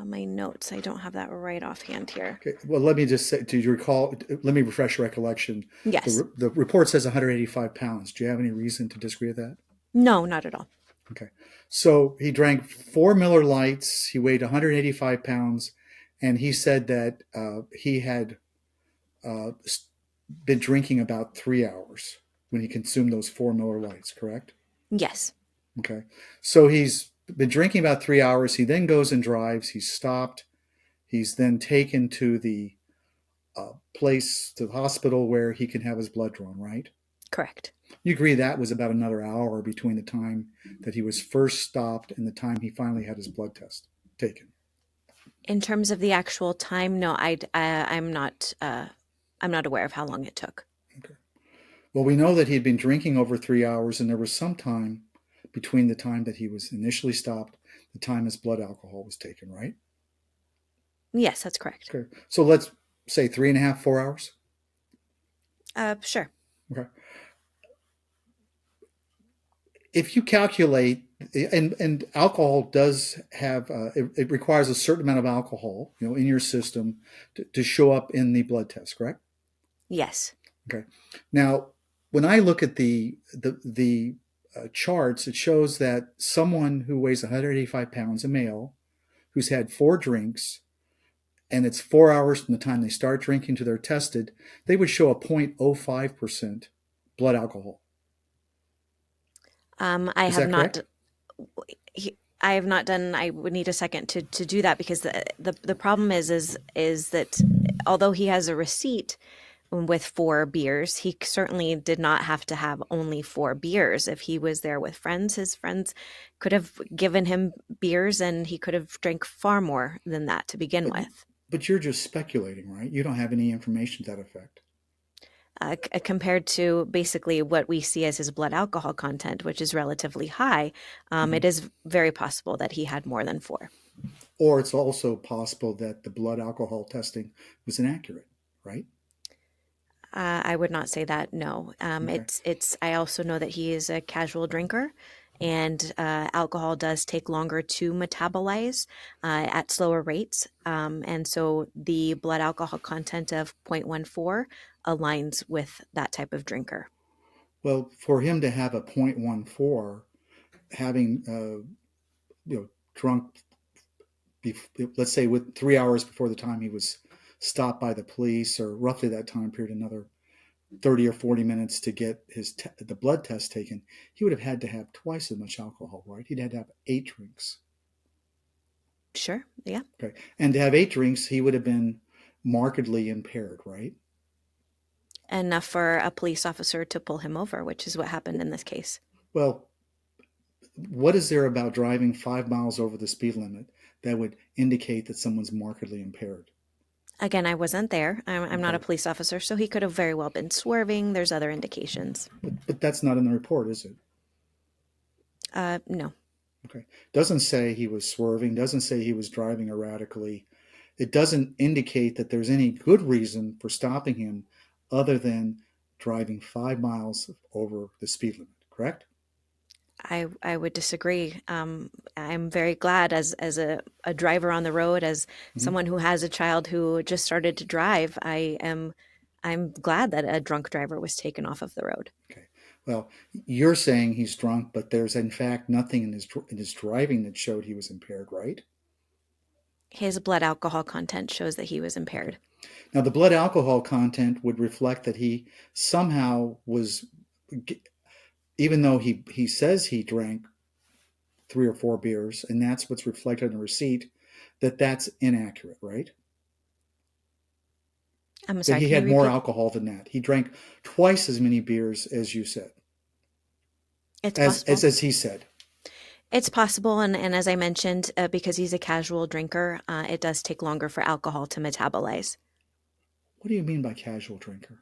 my notes. I don't have that right offhand here. Okay. Well, let me just say, do you recall? Let me refresh your recollection. Yes. The report says 185 pounds. Do you have any reason to disagree with that? No, not at all. Okay. So he drank 4 Miller Lights. He weighed 185 pounds, and he said that he had been drinking about 3 hours. when he consumed those 4 Miller Lights, correct? Yes. Okay. So he's been drinking about 3 hours. He then goes and drives. He's stopped. He's then taken to the place, to the hospital where he can have his blood drawn, right? Correct. You agree that was about another hour between the time that he was first stopped and the time he finally had his blood test taken? In terms of the actual time, no, I'm not. I'm not aware of how long it took. Okay. Well, we know that he had been drinking over 3 hours, and there was some time between the time that he was initially stopped, the time his blood alcohol was taken, right? Yes, that's correct. Okay. So let's say 3.5, 4 hours. Sure. Okay. If you calculate, and alcohol does have, it requires a certain amount of alcohol, in your system to show up in the blood test, correct? Yes. Okay. Now, when I look at the charts, it shows that someone who weighs 185 pounds, a male, who's had 4 drinks, and it's 4 hours from the time they start drinking to they're tested, they would show a 0.05% blood alcohol. I Is have that not. correct? I have not done. I would need a second to do that because the problem is that although he has a receipt with 4 beers, he certainly did not have to have only 4 beers. If he was there with friends, his friends could have given him beers, and he could have drank far more than that to begin with. But you're just speculating, right? You don't have any information to that effect. Compared to basically what we see as his blood alcohol content, which is relatively high, it is very possible that he had more than 4. Or it's also possible that the blood alcohol testing was inaccurate, right? I would not say that. No, Okay. it's. I also know that he is a casual drinker, and alcohol does take longer to metabolize at slower rates, and so the blood alcohol content of 0.14 aligns with that type of drinker. Well, for him to have a 0.14, having drunk, let's say with 3 hours before the time he was stopped by the police, or roughly that time period, another 30 or 40 minutes to get the blood test taken, he would have had to have twice as much alcohol, right? He'd had to have 8 drinks. Sure. Yeah. Okay. And to have 8 drinks, he would have been markedly impaired, right? Enough for a police officer to pull him over, which is what happened in this case. Well, what is there about driving 5 miles over the speed limit that would indicate that someone's markedly impaired? Again, I wasn't there. I'm not a Okay. police officer, so he could have very well been swerving. There's other indications. But that's not in the report, is it? No. Okay. Doesn't say he was swerving, doesn't say he was driving erratically. It doesn't indicate that there's any good reason for stopping him other than driving 5 miles over the speed limit, correct? I would disagree. I'm very glad as a driver on the road, as someone who has a child who just started to drive, I'm glad that a drunk driver was taken off of the road. Okay. Well, you're saying he's drunk, but there's in fact nothing in his driving that showed he was impaired, right? His blood alcohol content shows that he was impaired. Now, the blood alcohol content would reflect that he somehow was, even though he says he drank 3 or 4 beers, and that's what's reflected in the receipt, that's inaccurate, right? I'm That sorry, he can you had more repeat? alcohol than that. He drank twice as many beers as you said, It's as possible. as he said. It's possible, and as I mentioned, because he's a casual drinker, it does take longer for alcohol to metabolize. What do you mean by casual drinker?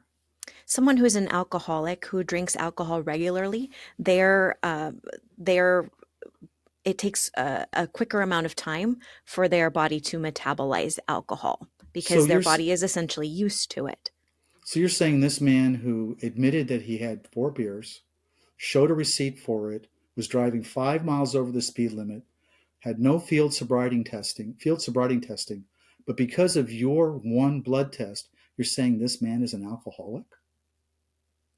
Someone who's an alcoholic who drinks alcohol regularly, they're it takes a quicker amount of time for their body to metabolize alcohol So because their you're body is essentially used to it. so you're saying this man who admitted that he had 4 beers, showed a receipt for it, was driving 5 miles over the speed limit, had no field sobriety testing, but because of your one blood test, you're saying this man is an alcoholic?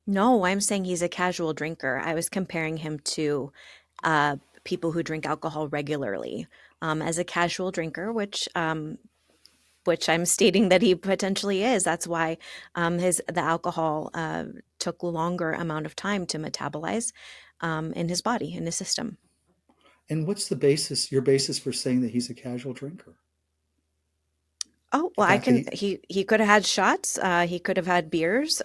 No, I'm saying he's a casual drinker. I was comparing him to people who drink alcohol regularly. As a casual drinker, which which I'm stating that he potentially is. That's why the alcohol took longer amount of time to metabolize in his body, in his system. And what's your basis for saying that he's a casual drinker? Oh, well, he could have had shots. He could have had beers.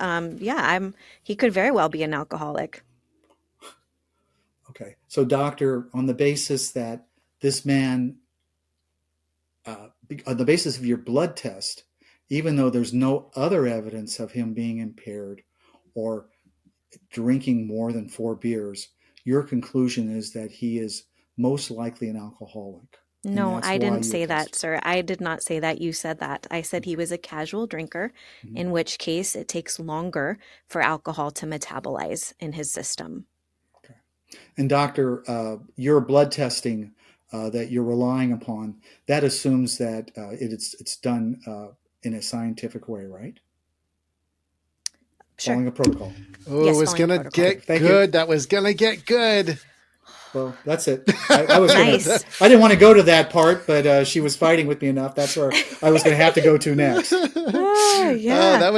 He could very well be an alcoholic. Okay. So, doctor, on the basis that this man, on the basis of your blood test, even though there's no other evidence of him being impaired or drinking more than 4 beers, your conclusion is that he is most likely an alcoholic. No, I didn't say that, sir. I did not say that. You said that. I said he was a casual drinker, in which case it takes longer for alcohol to metabolize in his system. Okay. And doctor, your blood testing that you're relying upon, that assumes that it's done in a scientific way, right? Sure. Following a protocol. Oh, Yes, it was following going to protocol. get good. That was going to get good. Well, that's it. I was Nice. I didn't want to go to that part, but she was fighting with me enough. That's where I was going to have to go to next. Oh, yeah. That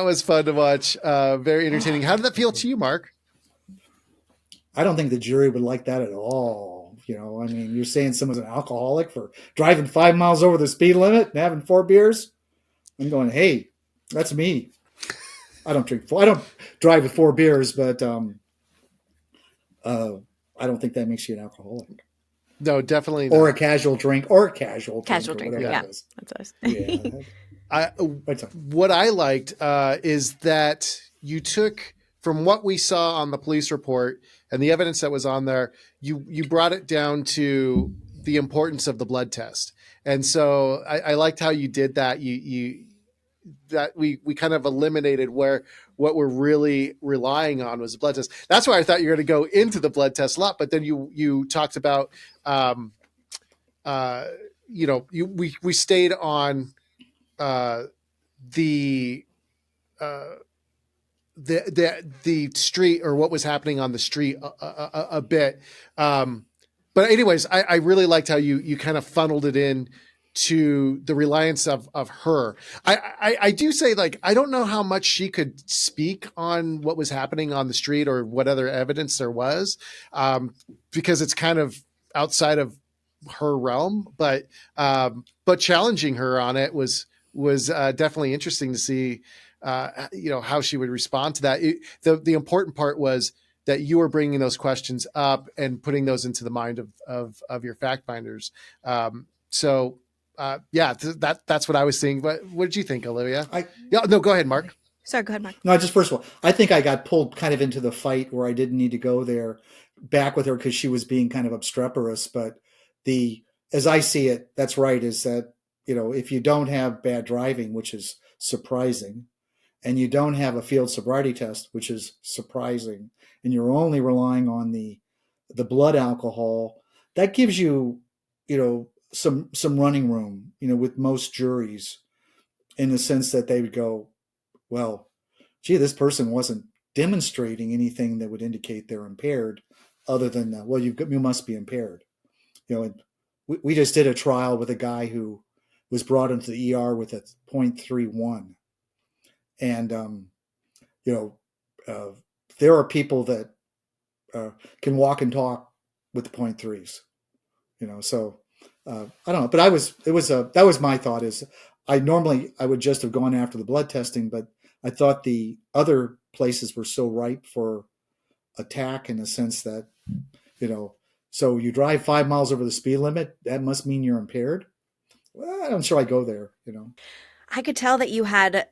was fun to watch. Very entertaining. How did that feel to you, Mark? I don't think the jury would like that at all. You know, I mean, you're saying someone's an alcoholic for driving 5 miles over the speed limit and having 4 beers. I'm going, hey, that's me. I don't drive with 4 beers, but I don't think that makes you an alcoholic. No, definitely not. Or a casual drink, or a casual drinker. Yeah, that's us. Yeah. What I liked is that you took from what we saw on the police report and the evidence that was on there, you brought it down to the importance of the blood test. And so I liked how you did that. That we kind of eliminated where what we're really relying on was the blood test. That's why I thought you were going to go into the blood test a lot, but then you talked about, we stayed on the street or what was happening on the street a bit. But anyways, I really liked how you kind of funneled it in to the reliance of her. I do say, like, I don't know how much she could speak on what was happening on the street or what other evidence there was, because it's kind of outside of her realm, but challenging her on it was definitely interesting to see, how she would respond to that. The important part was that you were bringing those questions up and putting those into the mind of your fact finders. That's what I was seeing. But what did you think, Olivia? Go ahead, Mark. Sorry, go ahead, Mark. No, just first of all, I think I got pulled kind of into the fight where I didn't need to go there back with her because she was being kind of obstreperous. But as I see it, that's right, is that, if you don't have bad driving, which is surprising, and you don't have a field sobriety test, which is surprising, and you're only relying on the blood alcohol, that gives you, some running room, with most juries, in the sense that they would go, well, gee, this person wasn't demonstrating anything that would indicate they're impaired, other than you must be impaired. And we just did a trial with a guy who was brought into the ER with a 0.31, and there are people that can walk and talk with the 0.3s, so. I don't know, but that was my thought. Is I would just have gone after the blood testing, but I thought the other places were so ripe for attack, in the sense that, so you drive 5 miles over the speed limit, that must mean you're impaired. Well, I'm sure I go there, I could tell that you had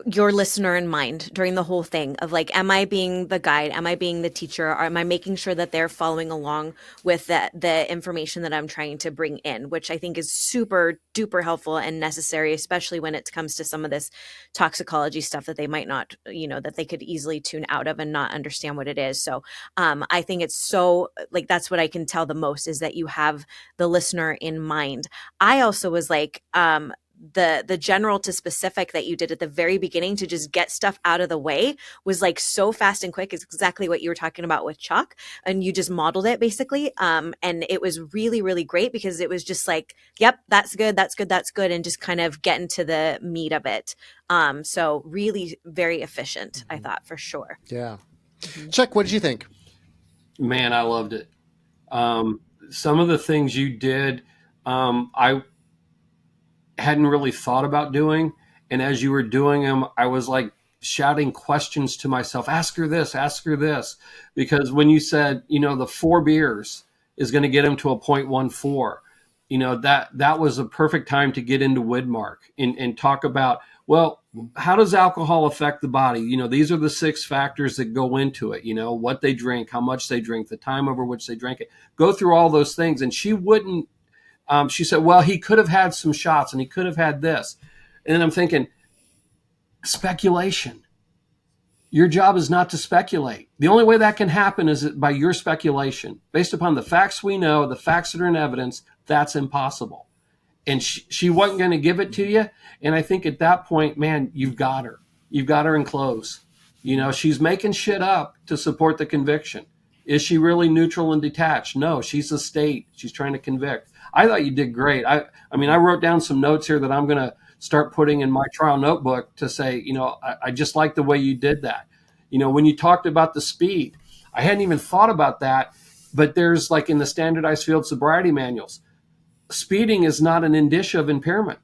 your listener in mind during the whole thing of, like, am I being the guide? Am I being the teacher? Or am I making sure that they're following along with the information that I'm trying to bring in, which I think is super duper helpful and necessary, especially when it comes to some of this toxicology stuff that they might not, that they could easily tune out of and not understand what it is. So I think it's so, like, that's what I can tell the most, is that you have the listener in mind. I also was like, the general to specific that you did at the very beginning to just get stuff out of the way was like so fast and quick. Is exactly what you were talking about with Chuck, and you just modeled it basically. And it was really, really great because it was just like, yep, that's good, that's good, that's good, and just kind of getting to the meat of it. So really very efficient, I thought, for sure. Yeah. Chuck, what did you think? Man, I loved it. Some of the things you did, I hadn't really thought about doing. And as you were doing them, I was like shouting questions to myself, ask her this, because when you said, the 4 beers is going to get him to a 0.14, that was a perfect time to get into Widmark and talk about, well, how does alcohol affect the body? These are the 6 factors that go into it, what they drink, how much they drink, the time over which they drank it, go through all those things. And she wouldn't, she said, well, he could have had some shots and he could have had this. And then I'm thinking, speculation. Your job is not to speculate. The only way that can happen is by your speculation. Based upon the facts we know, the facts that are in evidence, that's impossible. And she wasn't going to give it to you. And I think at that point, man, you've got her. You've got her in close. She's making shit up to support the conviction. Is she really neutral and detached? No, she's the state. She's trying to convict. I thought you did great. I wrote down some notes here that I'm going to start putting in my trial notebook to say, I just like the way you did that. When you talked about the speed, I hadn't even thought about that, but there's like in the standardized field sobriety manuals, speeding is not an indicia of impairment.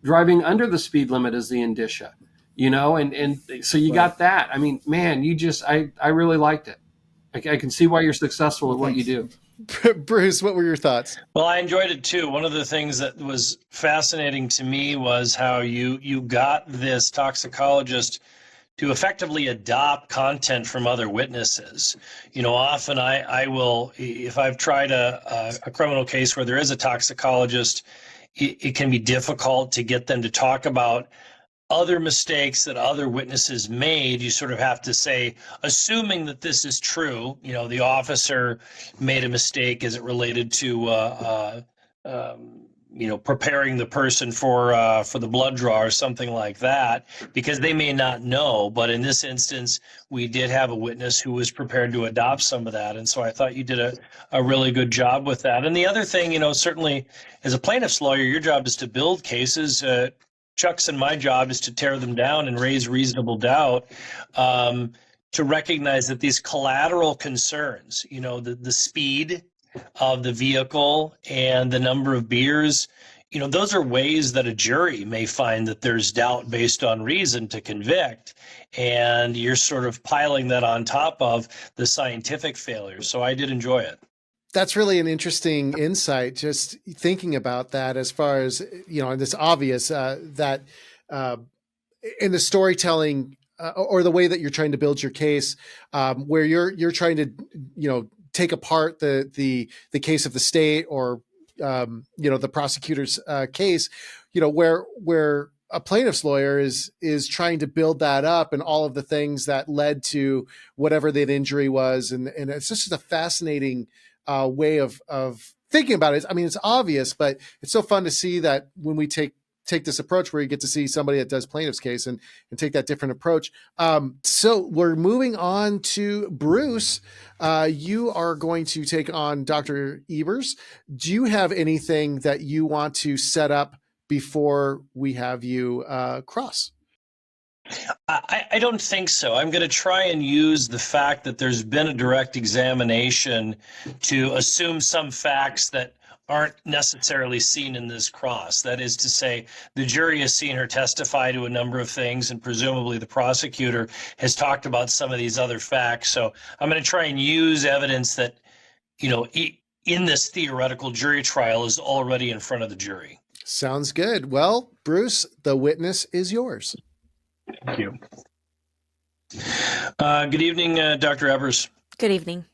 Driving under the speed limit is the indicia, and so you got that. I mean, man, I really liked it. I can see why you're successful at what you do. Bruce, what were your thoughts? Well, I enjoyed it too. One of the things that was fascinating to me was how you got this toxicologist to effectively adopt content from other witnesses. Often I will, if I've tried a criminal case where there is a toxicologist, it can be difficult to get them to talk about other mistakes that other witnesses made. You sort of have to say, assuming that this is true, the officer made a mistake as it related to, preparing the person for the blood draw or something like that, because they may not know. But in this instance, we did have a witness who was prepared to adopt some of that. And so I thought you did a really good job with that. And the other thing, certainly as a plaintiff's lawyer, your job is to build cases. Chuck's and my job is to tear them down and raise reasonable doubt, to recognize that these collateral concerns, the speed of the vehicle and the number of beers, those are ways that a jury may find that there's doubt based on reason to convict. And you're sort of piling that on top of the scientific failures. So I did enjoy it. That's really an interesting insight, just thinking about that as far as, and it's obvious that in the storytelling or the way that you're trying to build your case, where you're trying to, take apart the case of the state or, the prosecutor's case, where a plaintiff's lawyer is trying to build that up and all of the things that led to whatever that injury was. And it's just a fascinating way of thinking about it. I mean, it's obvious, but it's so fun to see that when we take this approach where you get to see somebody that does plaintiff's case and take that different approach. So we're moving on to Bruce. You are going to take on Dr. Ebers. Do you have anything that you want to set up before we have you cross? I don't think so. I'm going to try and use the fact that there's been a direct examination to assume some facts that aren't necessarily seen in this cross. That is to say, the jury has seen her testify to a number of things, and presumably the prosecutor has talked about some of these other facts. So I'm going to try and use evidence that, in this theoretical jury trial is already in front of the jury. Sounds good. Well, Bruce, the witness is yours. Thank you. Good evening, Dr. Ebers. Good evening.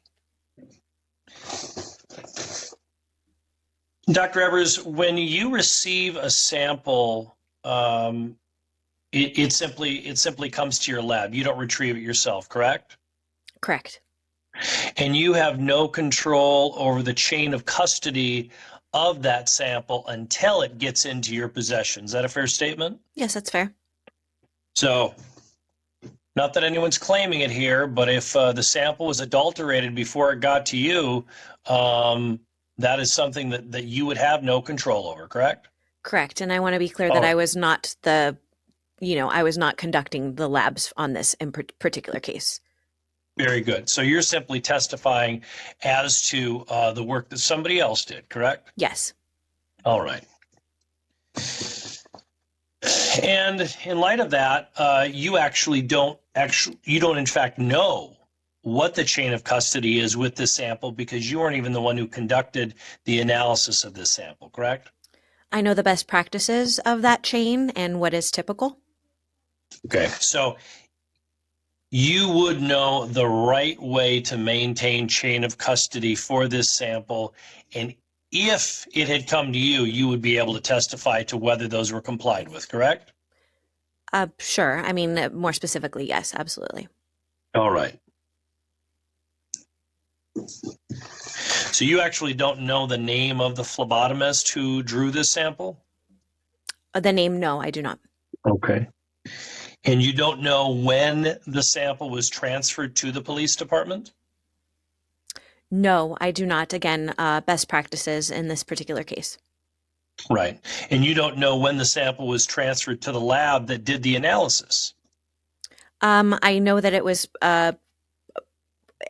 Dr. Ebers, when you receive a sample, it simply comes to your lab. You don't retrieve it yourself, correct? Correct. And you have no control over the chain of custody of that sample until it gets into your possession. Is that a fair statement? Yes, that's fair. So, not that anyone's claiming it here, but if the sample was adulterated before it got to you, that is something that you would have no control over, correct? Correct. And I want to be clear that Oh. I was not I was not conducting the labs on this in particular case. Very good. So you're simply testifying as to the work that somebody else did, correct? Yes. All right. And in light of that, you don't in fact know what the chain of custody is with this sample because you weren't even the one who conducted the analysis of this sample, correct? I know the best practices of that chain and what is typical. Okay. So you would know the right way to maintain chain of custody for this sample. And if it had come to you, you would be able to testify to whether those were complied with, correct? Sure. I mean, more specifically, yes, absolutely. All right. So you actually don't know the name of the phlebotomist who drew this sample? The name, no, I do not. Okay. And you don't know when the sample was transferred to the police department? No, I do not. Again, best practices in this particular case. Right. And you don't know when the sample was transferred to the lab that did the analysis? I know that it was,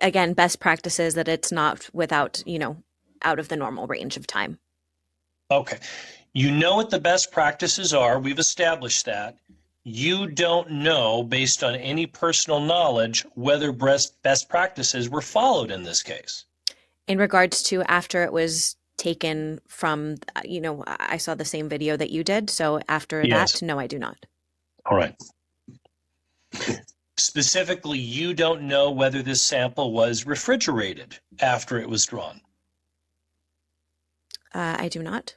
again, best practices that it's not without, out of the normal range of time. Okay. You know what the best practices are. We've established that. You don't know, based on any personal knowledge, whether best practices were followed in this case. In regards to after it was taken from, I saw the same video that you did. So after Yes. that, no, I do not. All right. Specifically, you don't know whether this sample was refrigerated after it was drawn. I do not.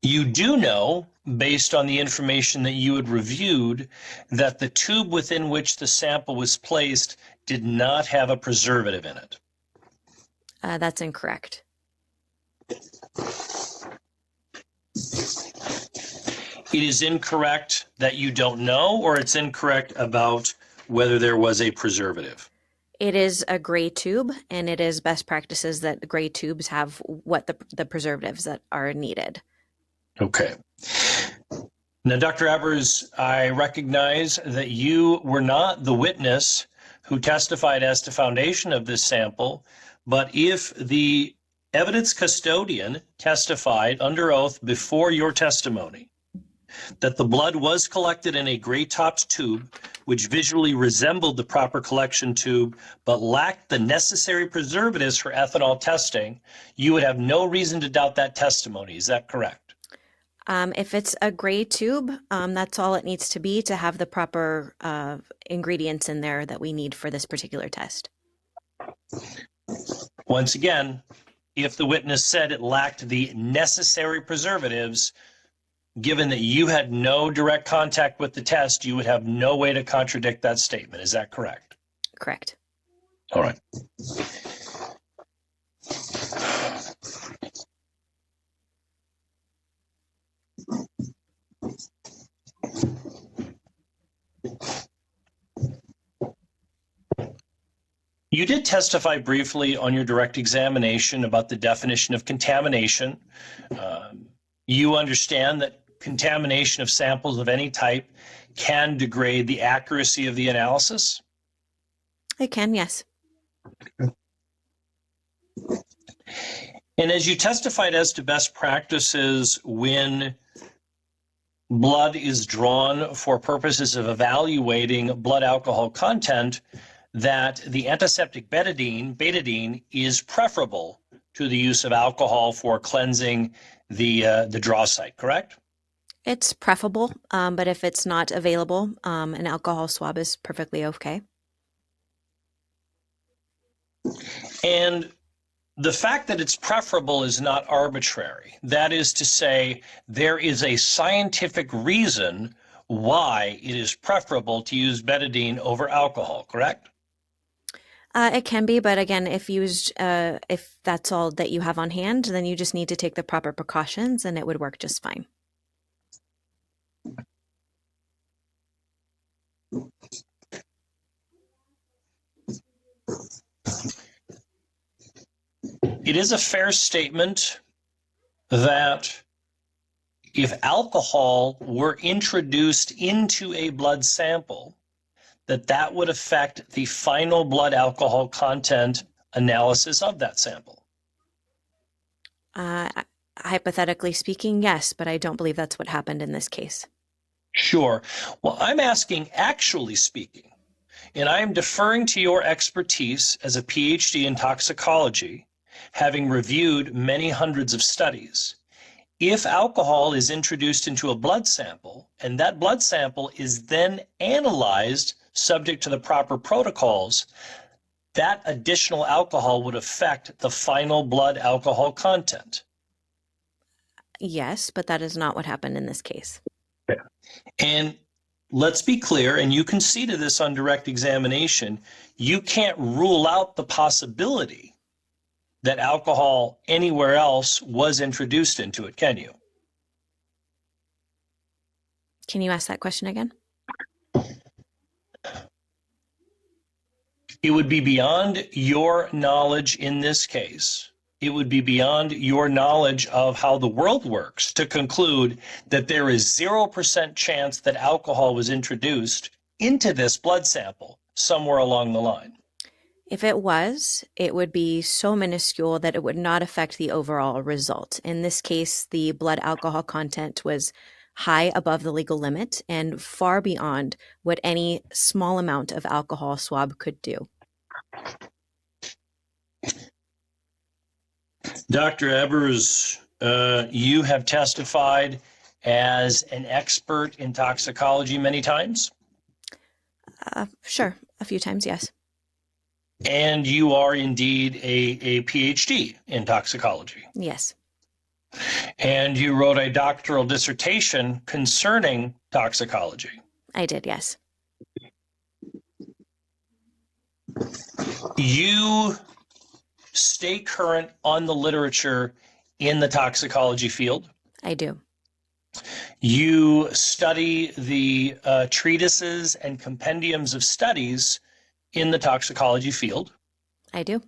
You do know, based on the information that you had reviewed, that the tube within which the sample was placed did not have a preservative in it. That's incorrect. It is incorrect that you don't know, or it's incorrect about whether there was a preservative? It is a gray tube, and it is best practices that the gray tubes have what the preservatives that are needed. Okay. Now, Dr. Evers, I recognize that you were not the witness who testified as to foundation of this sample, but if the evidence custodian testified under oath before your testimony that the blood was collected in a gray-topped tube, which visually resembled the proper collection tube, but lacked the necessary preservatives for ethanol testing, you would have no reason to doubt that testimony. Is that correct? If it's a gray tube, that's all it needs to be to have the proper ingredients in there that we need for this particular test. Once again, if the witness said it lacked the necessary preservatives, given that you had no direct contact with the test, you would have no way to contradict that statement. Is that correct? Correct. All right. You did testify briefly on your direct examination about the definition of contamination. You understand that contamination of samples of any type can degrade the accuracy of the analysis? I can, yes. And as you testified as to best practices when blood is drawn for purposes of evaluating blood alcohol content, that the antiseptic betadine is preferable to the use of alcohol for cleansing the draw site, correct? It's preferable, but if it's not available, an alcohol swab is perfectly okay. And the fact that it's preferable is not arbitrary. That is to say, there is a scientific reason why it is preferable to use betadine over alcohol, correct? It can be, but again, if that's all that you have on hand, then you just need to take the proper precautions and it would work just fine. It is a fair statement that if alcohol were introduced into a blood sample, that would affect the final blood alcohol content analysis of that sample. Hypothetically speaking, yes, but I don't believe that's what happened in this case. Sure. Well, I'm asking actually speaking, and I am deferring to your expertise as a PhD in toxicology, having reviewed many hundreds of studies. If alcohol is introduced into a blood sample, and that blood sample is then analyzed subject to the proper protocols, that additional alcohol would affect the final blood alcohol content. Yes, but that is not what happened in this case. And let's be clear, and you can see to this on direct examination, you can't rule out the possibility that alcohol anywhere else was introduced into it, can you? Can you ask that question again? It would be beyond your knowledge in this case. It would be beyond your knowledge of how the world works to conclude that there is 0% chance that alcohol was introduced into this blood sample somewhere along the line. If it was, it would be so minuscule that it would not affect the overall result. In this case, the blood alcohol content was high above the legal limit and far beyond what any small amount of alcohol swab could do. Dr. Ebers, you have testified as an expert in toxicology many times? Sure, a few times, yes. And you are indeed a PhD in toxicology. Yes. And you wrote a doctoral dissertation concerning toxicology. I did, yes. You stay current on the literature in the toxicology field. I do. You study the treatises and compendiums of studies in the toxicology field. I do.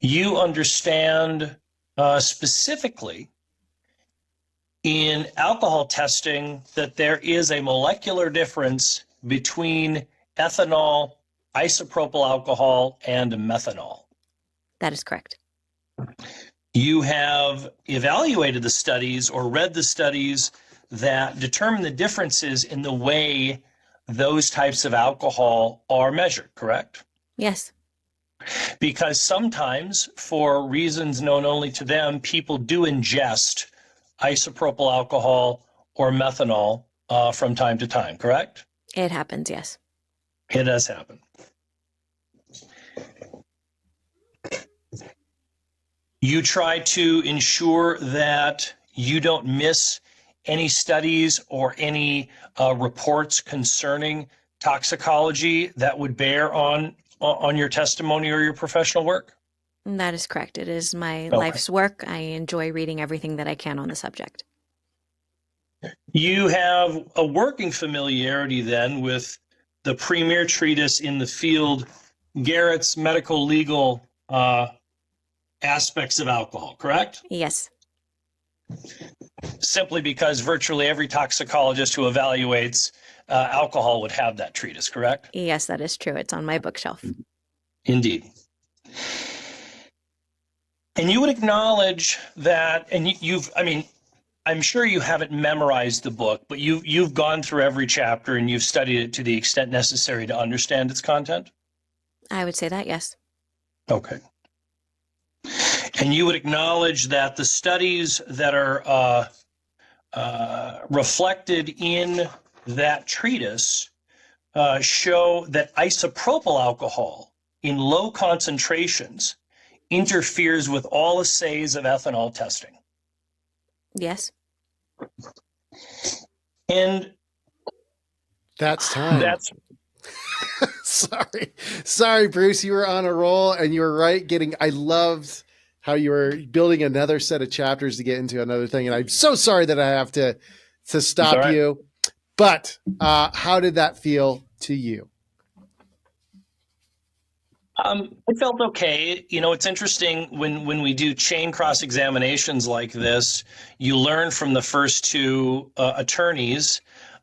You understand specifically in alcohol testing that there is a molecular difference between ethanol, isopropyl alcohol, and methanol. That is correct. You have evaluated the studies or read the studies that determine the differences in the way those types of alcohol are measured, correct? Yes. Because sometimes, for reasons known only to them, people do ingest isopropyl alcohol or methanol from time to time, correct? It happens, yes. It does happen. You try to ensure that you don't miss any studies or any reports concerning toxicology that would bear on your testimony or your professional work? That is correct. It is my life's work. I enjoy reading everything that I can on the subject. You have a working familiarity then with the premier treatise in the field, Garrett's Medical Legal Aspects of Alcohol, correct? Yes. Simply because virtually every toxicologist who evaluates alcohol would have that treatise, correct? Yes, that is true. It's on my bookshelf. Indeed. And you would acknowledge that, and I'm sure you haven't memorized the book, but you've gone through every chapter and you've studied it to the extent necessary to understand its content? I would say that, yes. Okay. And you would acknowledge that the studies that are reflected in that treatise show that isopropyl alcohol in low concentrations interferes with all assays of ethanol testing. Yes. And that's time. Sorry, Bruce. You were on a roll, and you were right. I loved how you were building another set of chapters to get into another thing, and I'm so sorry that I have to It's all stop right. you. But how did that feel to you? It felt okay. You know, it's interesting when we do chain cross examinations like this, you learn from the first two attorneys.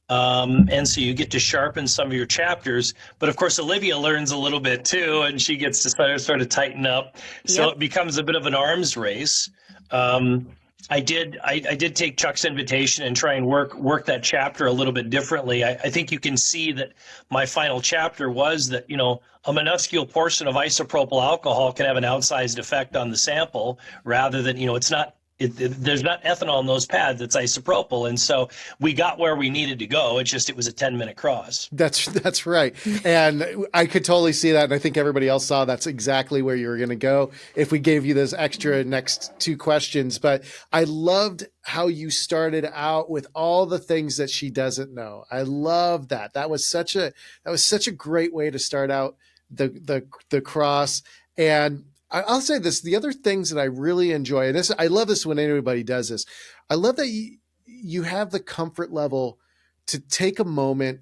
And so you get to sharpen some of your chapters. But of course, Olivia learns a little bit too, and she gets to sort of tighten up. So Yep. it becomes a bit of an arms race. I did take Chuck's invitation and try and work that chapter a little bit differently. I think you can see that my final chapter was that, you know, a minuscule portion of isopropyl alcohol can have an outsized effect on the sample, rather than, you know, it's not. There's not ethanol in those pads, it's isopropyl. And so we got where we needed to go. It was a 10-minute cross. That's right. And I could totally see that. And I think everybody else saw that's exactly where you were going to go if we gave you those extra next two questions. But I loved how you started out with all the things that she doesn't know. I love that. That was such a great way to start out the cross. And I'll say this, the other things that I really enjoy, and I love this when anybody does this. I love that you have the comfort level to take a moment,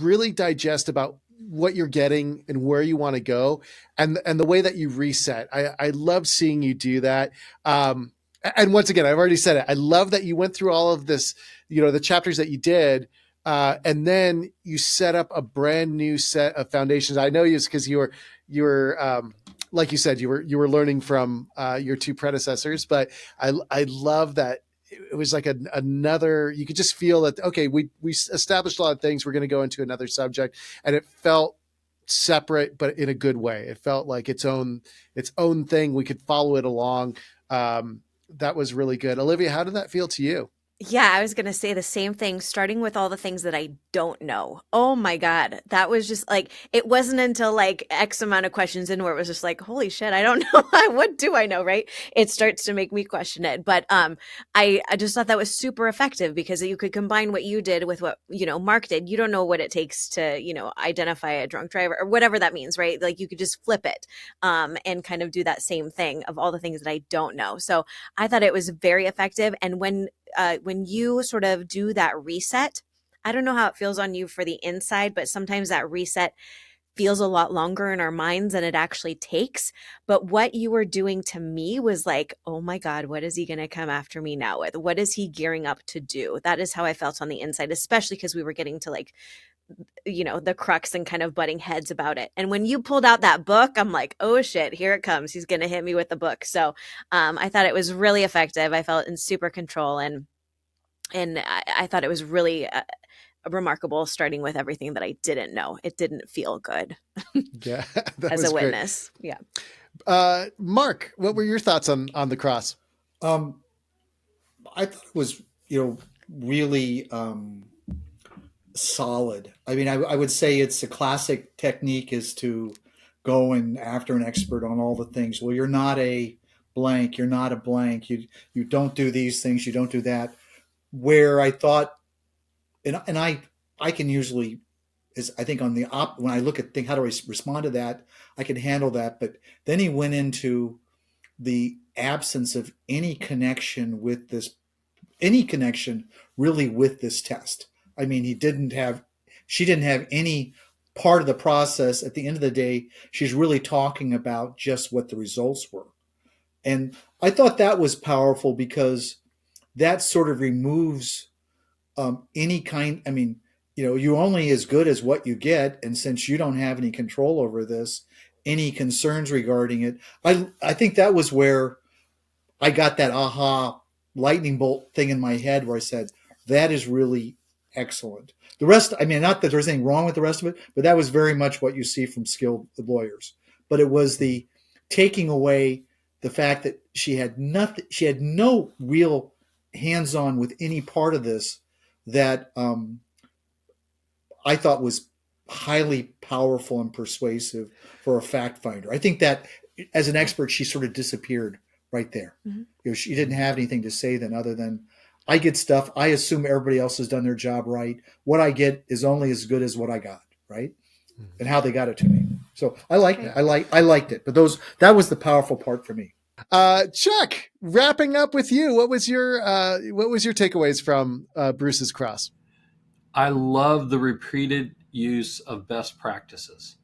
really digest about what you're getting and where you want to go, and the way that you reset. I love seeing you do that. And once again, I've already said it. I love that you went through all of this, the chapters that you did, and then you set up a brand new set of foundations. I know it's because you were like you said, you were learning from your two predecessors, but I love that it was like another. You could just feel that, okay, we established a lot of things. We're going to go into another subject, and it felt separate, but in a good way. It felt like its own thing. We could follow it along. That was really good. Olivia, how did that feel to you? Yeah, I was going to say the same thing, starting with all the things that I don't know. Oh my God. That was just like, it wasn't until like X amount of questions in where it was just like, holy shit, I don't know. What do I know? Right. It starts to make me question it. But I just thought that was super effective because you could combine what you did with what, Mark did. You don't know what it takes to, identify a drunk driver or whatever that means, right? Like you could just flip it and kind of do that same thing of all the things that I don't know. So I thought it was very effective. And when you sort of do that reset, I don't know how it feels on you for the inside, but sometimes that reset feels a lot longer in our minds than it actually takes. But what you were doing to me was like, oh my God, what is he going to come after me now with? What is he gearing up to do? That is how I felt on the inside, especially because we were getting to like, the crux and kind of butting heads about it. And when you pulled out that book, I'm like, oh shit, here it comes. He's going to hit me with the book. So I thought it was really effective. I felt in super control, and I thought it was really remarkable, starting with everything that I didn't know. It didn't feel good. Yeah, as a witness. Great. Yeah. Mark, what were your thoughts on the cross? I thought it was, really solid. I mean, I would say it's a classic technique is to go and after an expert on all the things. Well, you're not a blank. You're not a blank. You don't do these things. You don't do that. Where I thought, and I can usually, I think on the when I look at how do I respond to that, I can handle that. But then he went into the absence of any connection really with this test. I mean, she didn't have any part of the process. At the end of the day, she's really talking about just what the results were. And I thought that was powerful because that sort of removes any kind. I mean, you're only as good as what you get. And since you don't have any control over this, any concerns regarding it, I think that was where I got that aha lightning bolt thing in my head where I said, that is really excellent. The rest, I mean, not that there's anything wrong with the rest of it, but that was very much what you see from skilled lawyers. But it was the taking away the fact that she had no real hands-on with any part of this that I thought was highly powerful and persuasive for a fact finder. I think that as an expert, she sort of disappeared right there. Mm-hmm. She didn't have anything to say then other than, I get stuff. I assume everybody else has done their job right. What I get is only as good as what I got, right? and how they got it to me. So I liked it. I liked it. But that was the powerful part for me. Chuck, wrapping up with you, what was your takeaways from Bruce's cross? I love the repeated use of best practices.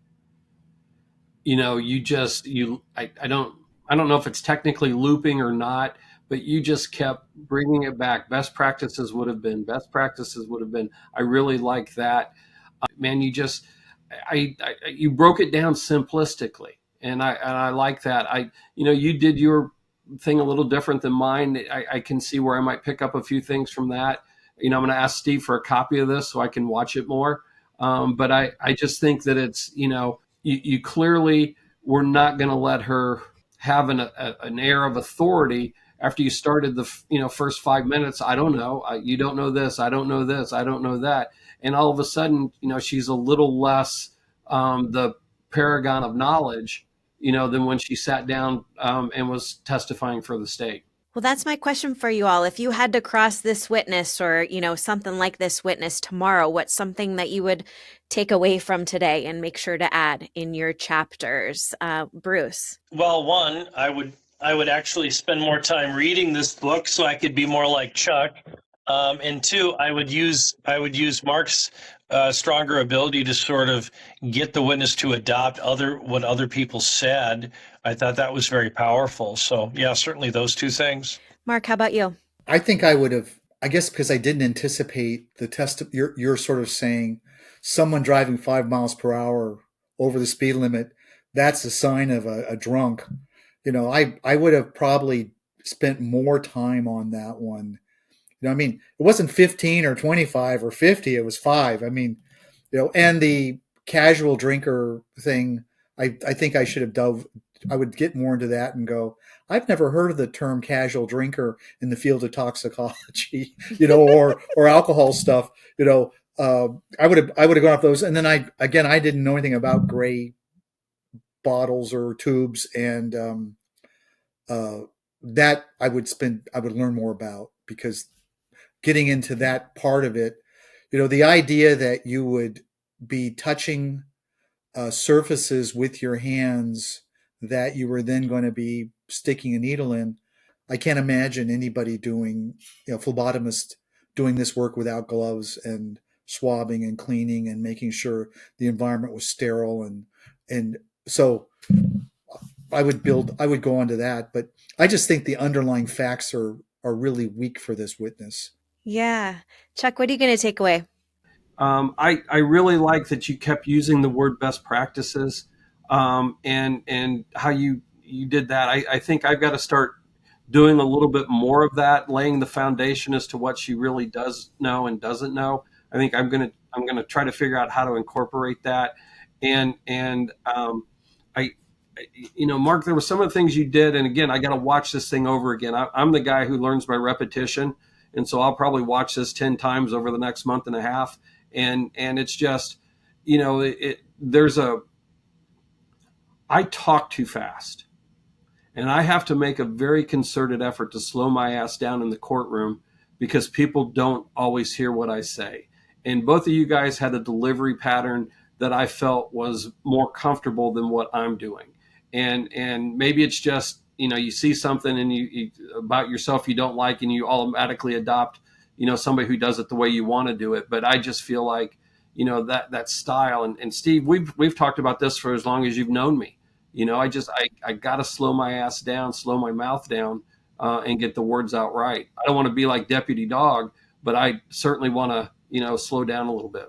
You know, I don't know if it's technically looping or not, but you just kept bringing it back. Best practices would have been. Best practices would have been. I really like that. Man, you broke it down simplistically, and I like that. You did your thing a little different than mine. I can see where I might pick up a few things from that. I'm going to ask Steve for a copy of this so I can watch it more. But I just think that it's, you clearly were not going to let her have an air of authority after you started the first 5 minutes. I don't know. You don't know this. I don't know this. I don't know that. And all of a sudden, she's a little less the paragon of knowledge, than when she sat down and was testifying for the state. Well, that's my question for you all. If you had to cross this witness or, something like this witness tomorrow, what's something that you would take away from today and make sure to add in your chapters? Bruce. Well, one, I would actually spend more time reading this book so I could be more like Chuck. And two, I would use Mark's stronger ability to sort of get the witness to adopt what other people said. I thought that was very powerful. So yeah, certainly those two things. Mark, how about you? I think I would have, I guess because I didn't anticipate the test. You're sort of saying someone driving 5 miles per hour over the speed limit, that's a sign of a drunk. I would have probably spent more time on that one. It wasn't 15 or 25 or 50, it was 5. And the casual drinker thing, I think I should have I would get more into that and go, I've never heard of the term casual drinker in the field of toxicology, or alcohol stuff. I would have gone off those. And then I didn't know anything about gray bottles or tubes. And that I would learn more about, because getting into that part of it, the idea that you would be touching surfaces with your hands that you were then going to be sticking a needle in. I can't imagine anybody doing, phlebotomist doing this work without gloves and swabbing and cleaning and making sure the environment was sterile. And so I would go on to that, but I just think the underlying facts are really weak for this witness. Yeah. Chuck, what are you going to take away? I really like that you kept using the word best practices, and how you did that. I think I've got to start doing a little bit more of that, laying the foundation as to what she really does know and doesn't know. I think I'm gonna try to figure out how to incorporate that. And I, Mark, there were some of the things you did, and again, I got to watch this thing over again. I'm the guy who learns by repetition, and so I'll probably watch this 10 times over the next month and a half. And it's just, I talk too fast, and I have to make a very concerted effort to slow my ass down in the courtroom, because people don't always hear what I say. And both of you guys had a delivery pattern that I felt was more comfortable than what I'm doing. And maybe it's just, you see something and you about yourself you don't like, and you automatically adopt, somebody who does it the way you want to do it. But I just feel like, that style. And Steve, we've talked about this for as long as you've known me. I got to slow my ass down, slow my mouth down, and get the words out right. I don't want to be like Deputy Dog, but I certainly want to, slow down a little bit.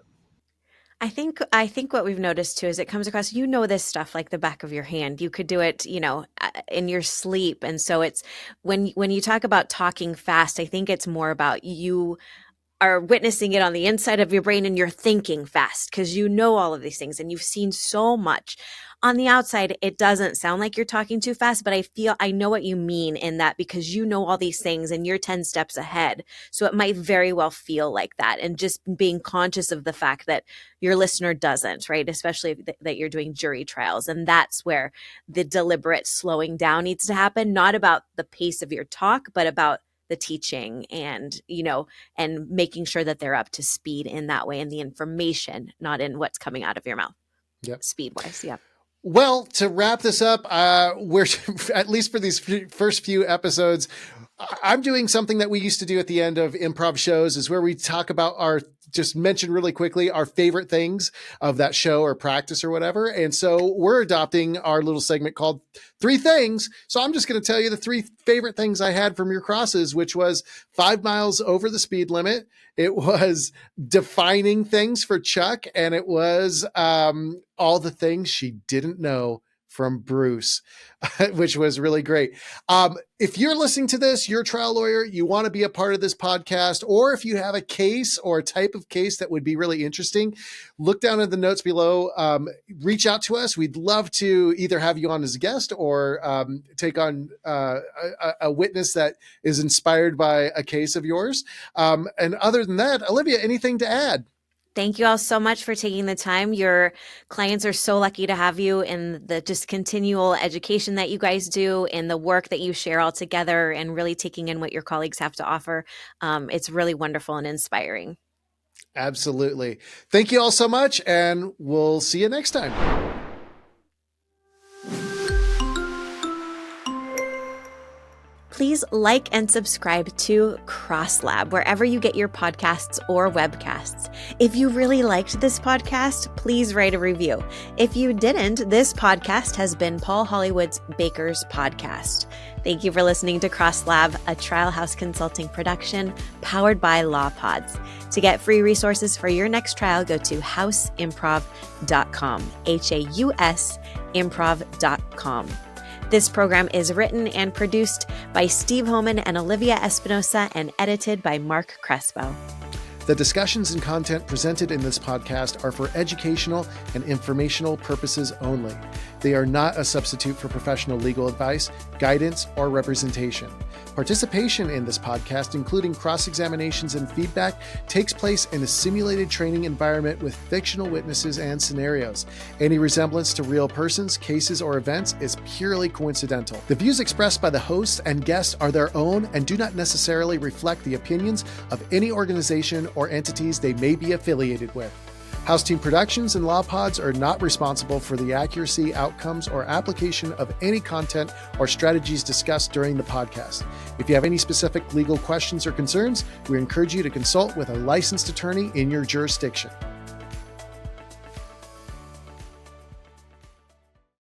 I think what we've noticed too is it comes across, this stuff like the back of your hand. You could do it, in your sleep. And so it's when you talk about talking fast, I think it's more about you are witnessing it on the inside of your brain and you're thinking fast because all of these things and you've seen so much. On the outside, it doesn't sound like you're talking too fast, but I know what you mean in that, because all these things and you're 10 steps ahead. So it might very well feel like that. And just being conscious of the fact that your listener doesn't, right? Especially that you're doing jury trials. And that's where the deliberate slowing down needs to happen, not about the pace of your talk, but about the teaching and, and making sure that they're up to speed in that way, and the information, not in what's coming out of your mouth. Yep. speed-wise. Yeah. Well, to wrap this up, we're at least for these first few episodes, I'm doing something that we used to do at the end of improv shows, is where we talk about just mention really quickly our favorite things of that show or practice or whatever. And so we're adopting our little segment called 3 Things. So I'm just going to tell you the 3 favorite things I had from your crosses, which was 5 miles over the speed limit. It was defining things for Chuck, and it was all the things she didn't know from Bruce, which was really great. If you're listening to this, you're a trial lawyer, you want to be a part of this podcast, or if you have a case or a type of case that would be really interesting, look down in the notes below, reach out to us. We'd love to either have you on as a guest or take on a witness that is inspired by a case of yours. And other than that, Olivia, anything to add? Thank you all so much for taking the time. Your clients are so lucky to have you, in the just continual education that you guys do and the work that you share all together, and really taking in what your colleagues have to offer. It's really wonderful and inspiring. Absolutely. Thank you all so much, and we'll see you next time. Please like and subscribe to CrossLab wherever you get your podcasts or webcasts. If you really liked this podcast, please write a review. If you didn't, this podcast has been Paul Hollywood's Baker's Podcast. Thank you for listening to CrossLab, a Trial House Consulting production powered by Law Pods. To get free resources for your next trial, go to houseimprov.com, HAUS improv.com. This program is written and produced by Steve Hohman and Olivia Espinosa and edited by Mark Crespo. The discussions and content presented in this podcast are for educational and informational purposes only. They are not a substitute for professional legal advice, guidance, or representation. Participation in this podcast, including cross-examinations and feedback, takes place in a simulated training environment with fictional witnesses and scenarios. Any resemblance to real persons, cases, or events is purely coincidental. The views expressed by the hosts and guests are their own and do not necessarily reflect the opinions of any organization or entities they may be affiliated with. House Team Productions and Law Pods are not responsible for the accuracy, outcomes, or application of any content or strategies discussed during the podcast. If you have any specific legal questions or concerns, we encourage you to consult with a licensed attorney in your jurisdiction.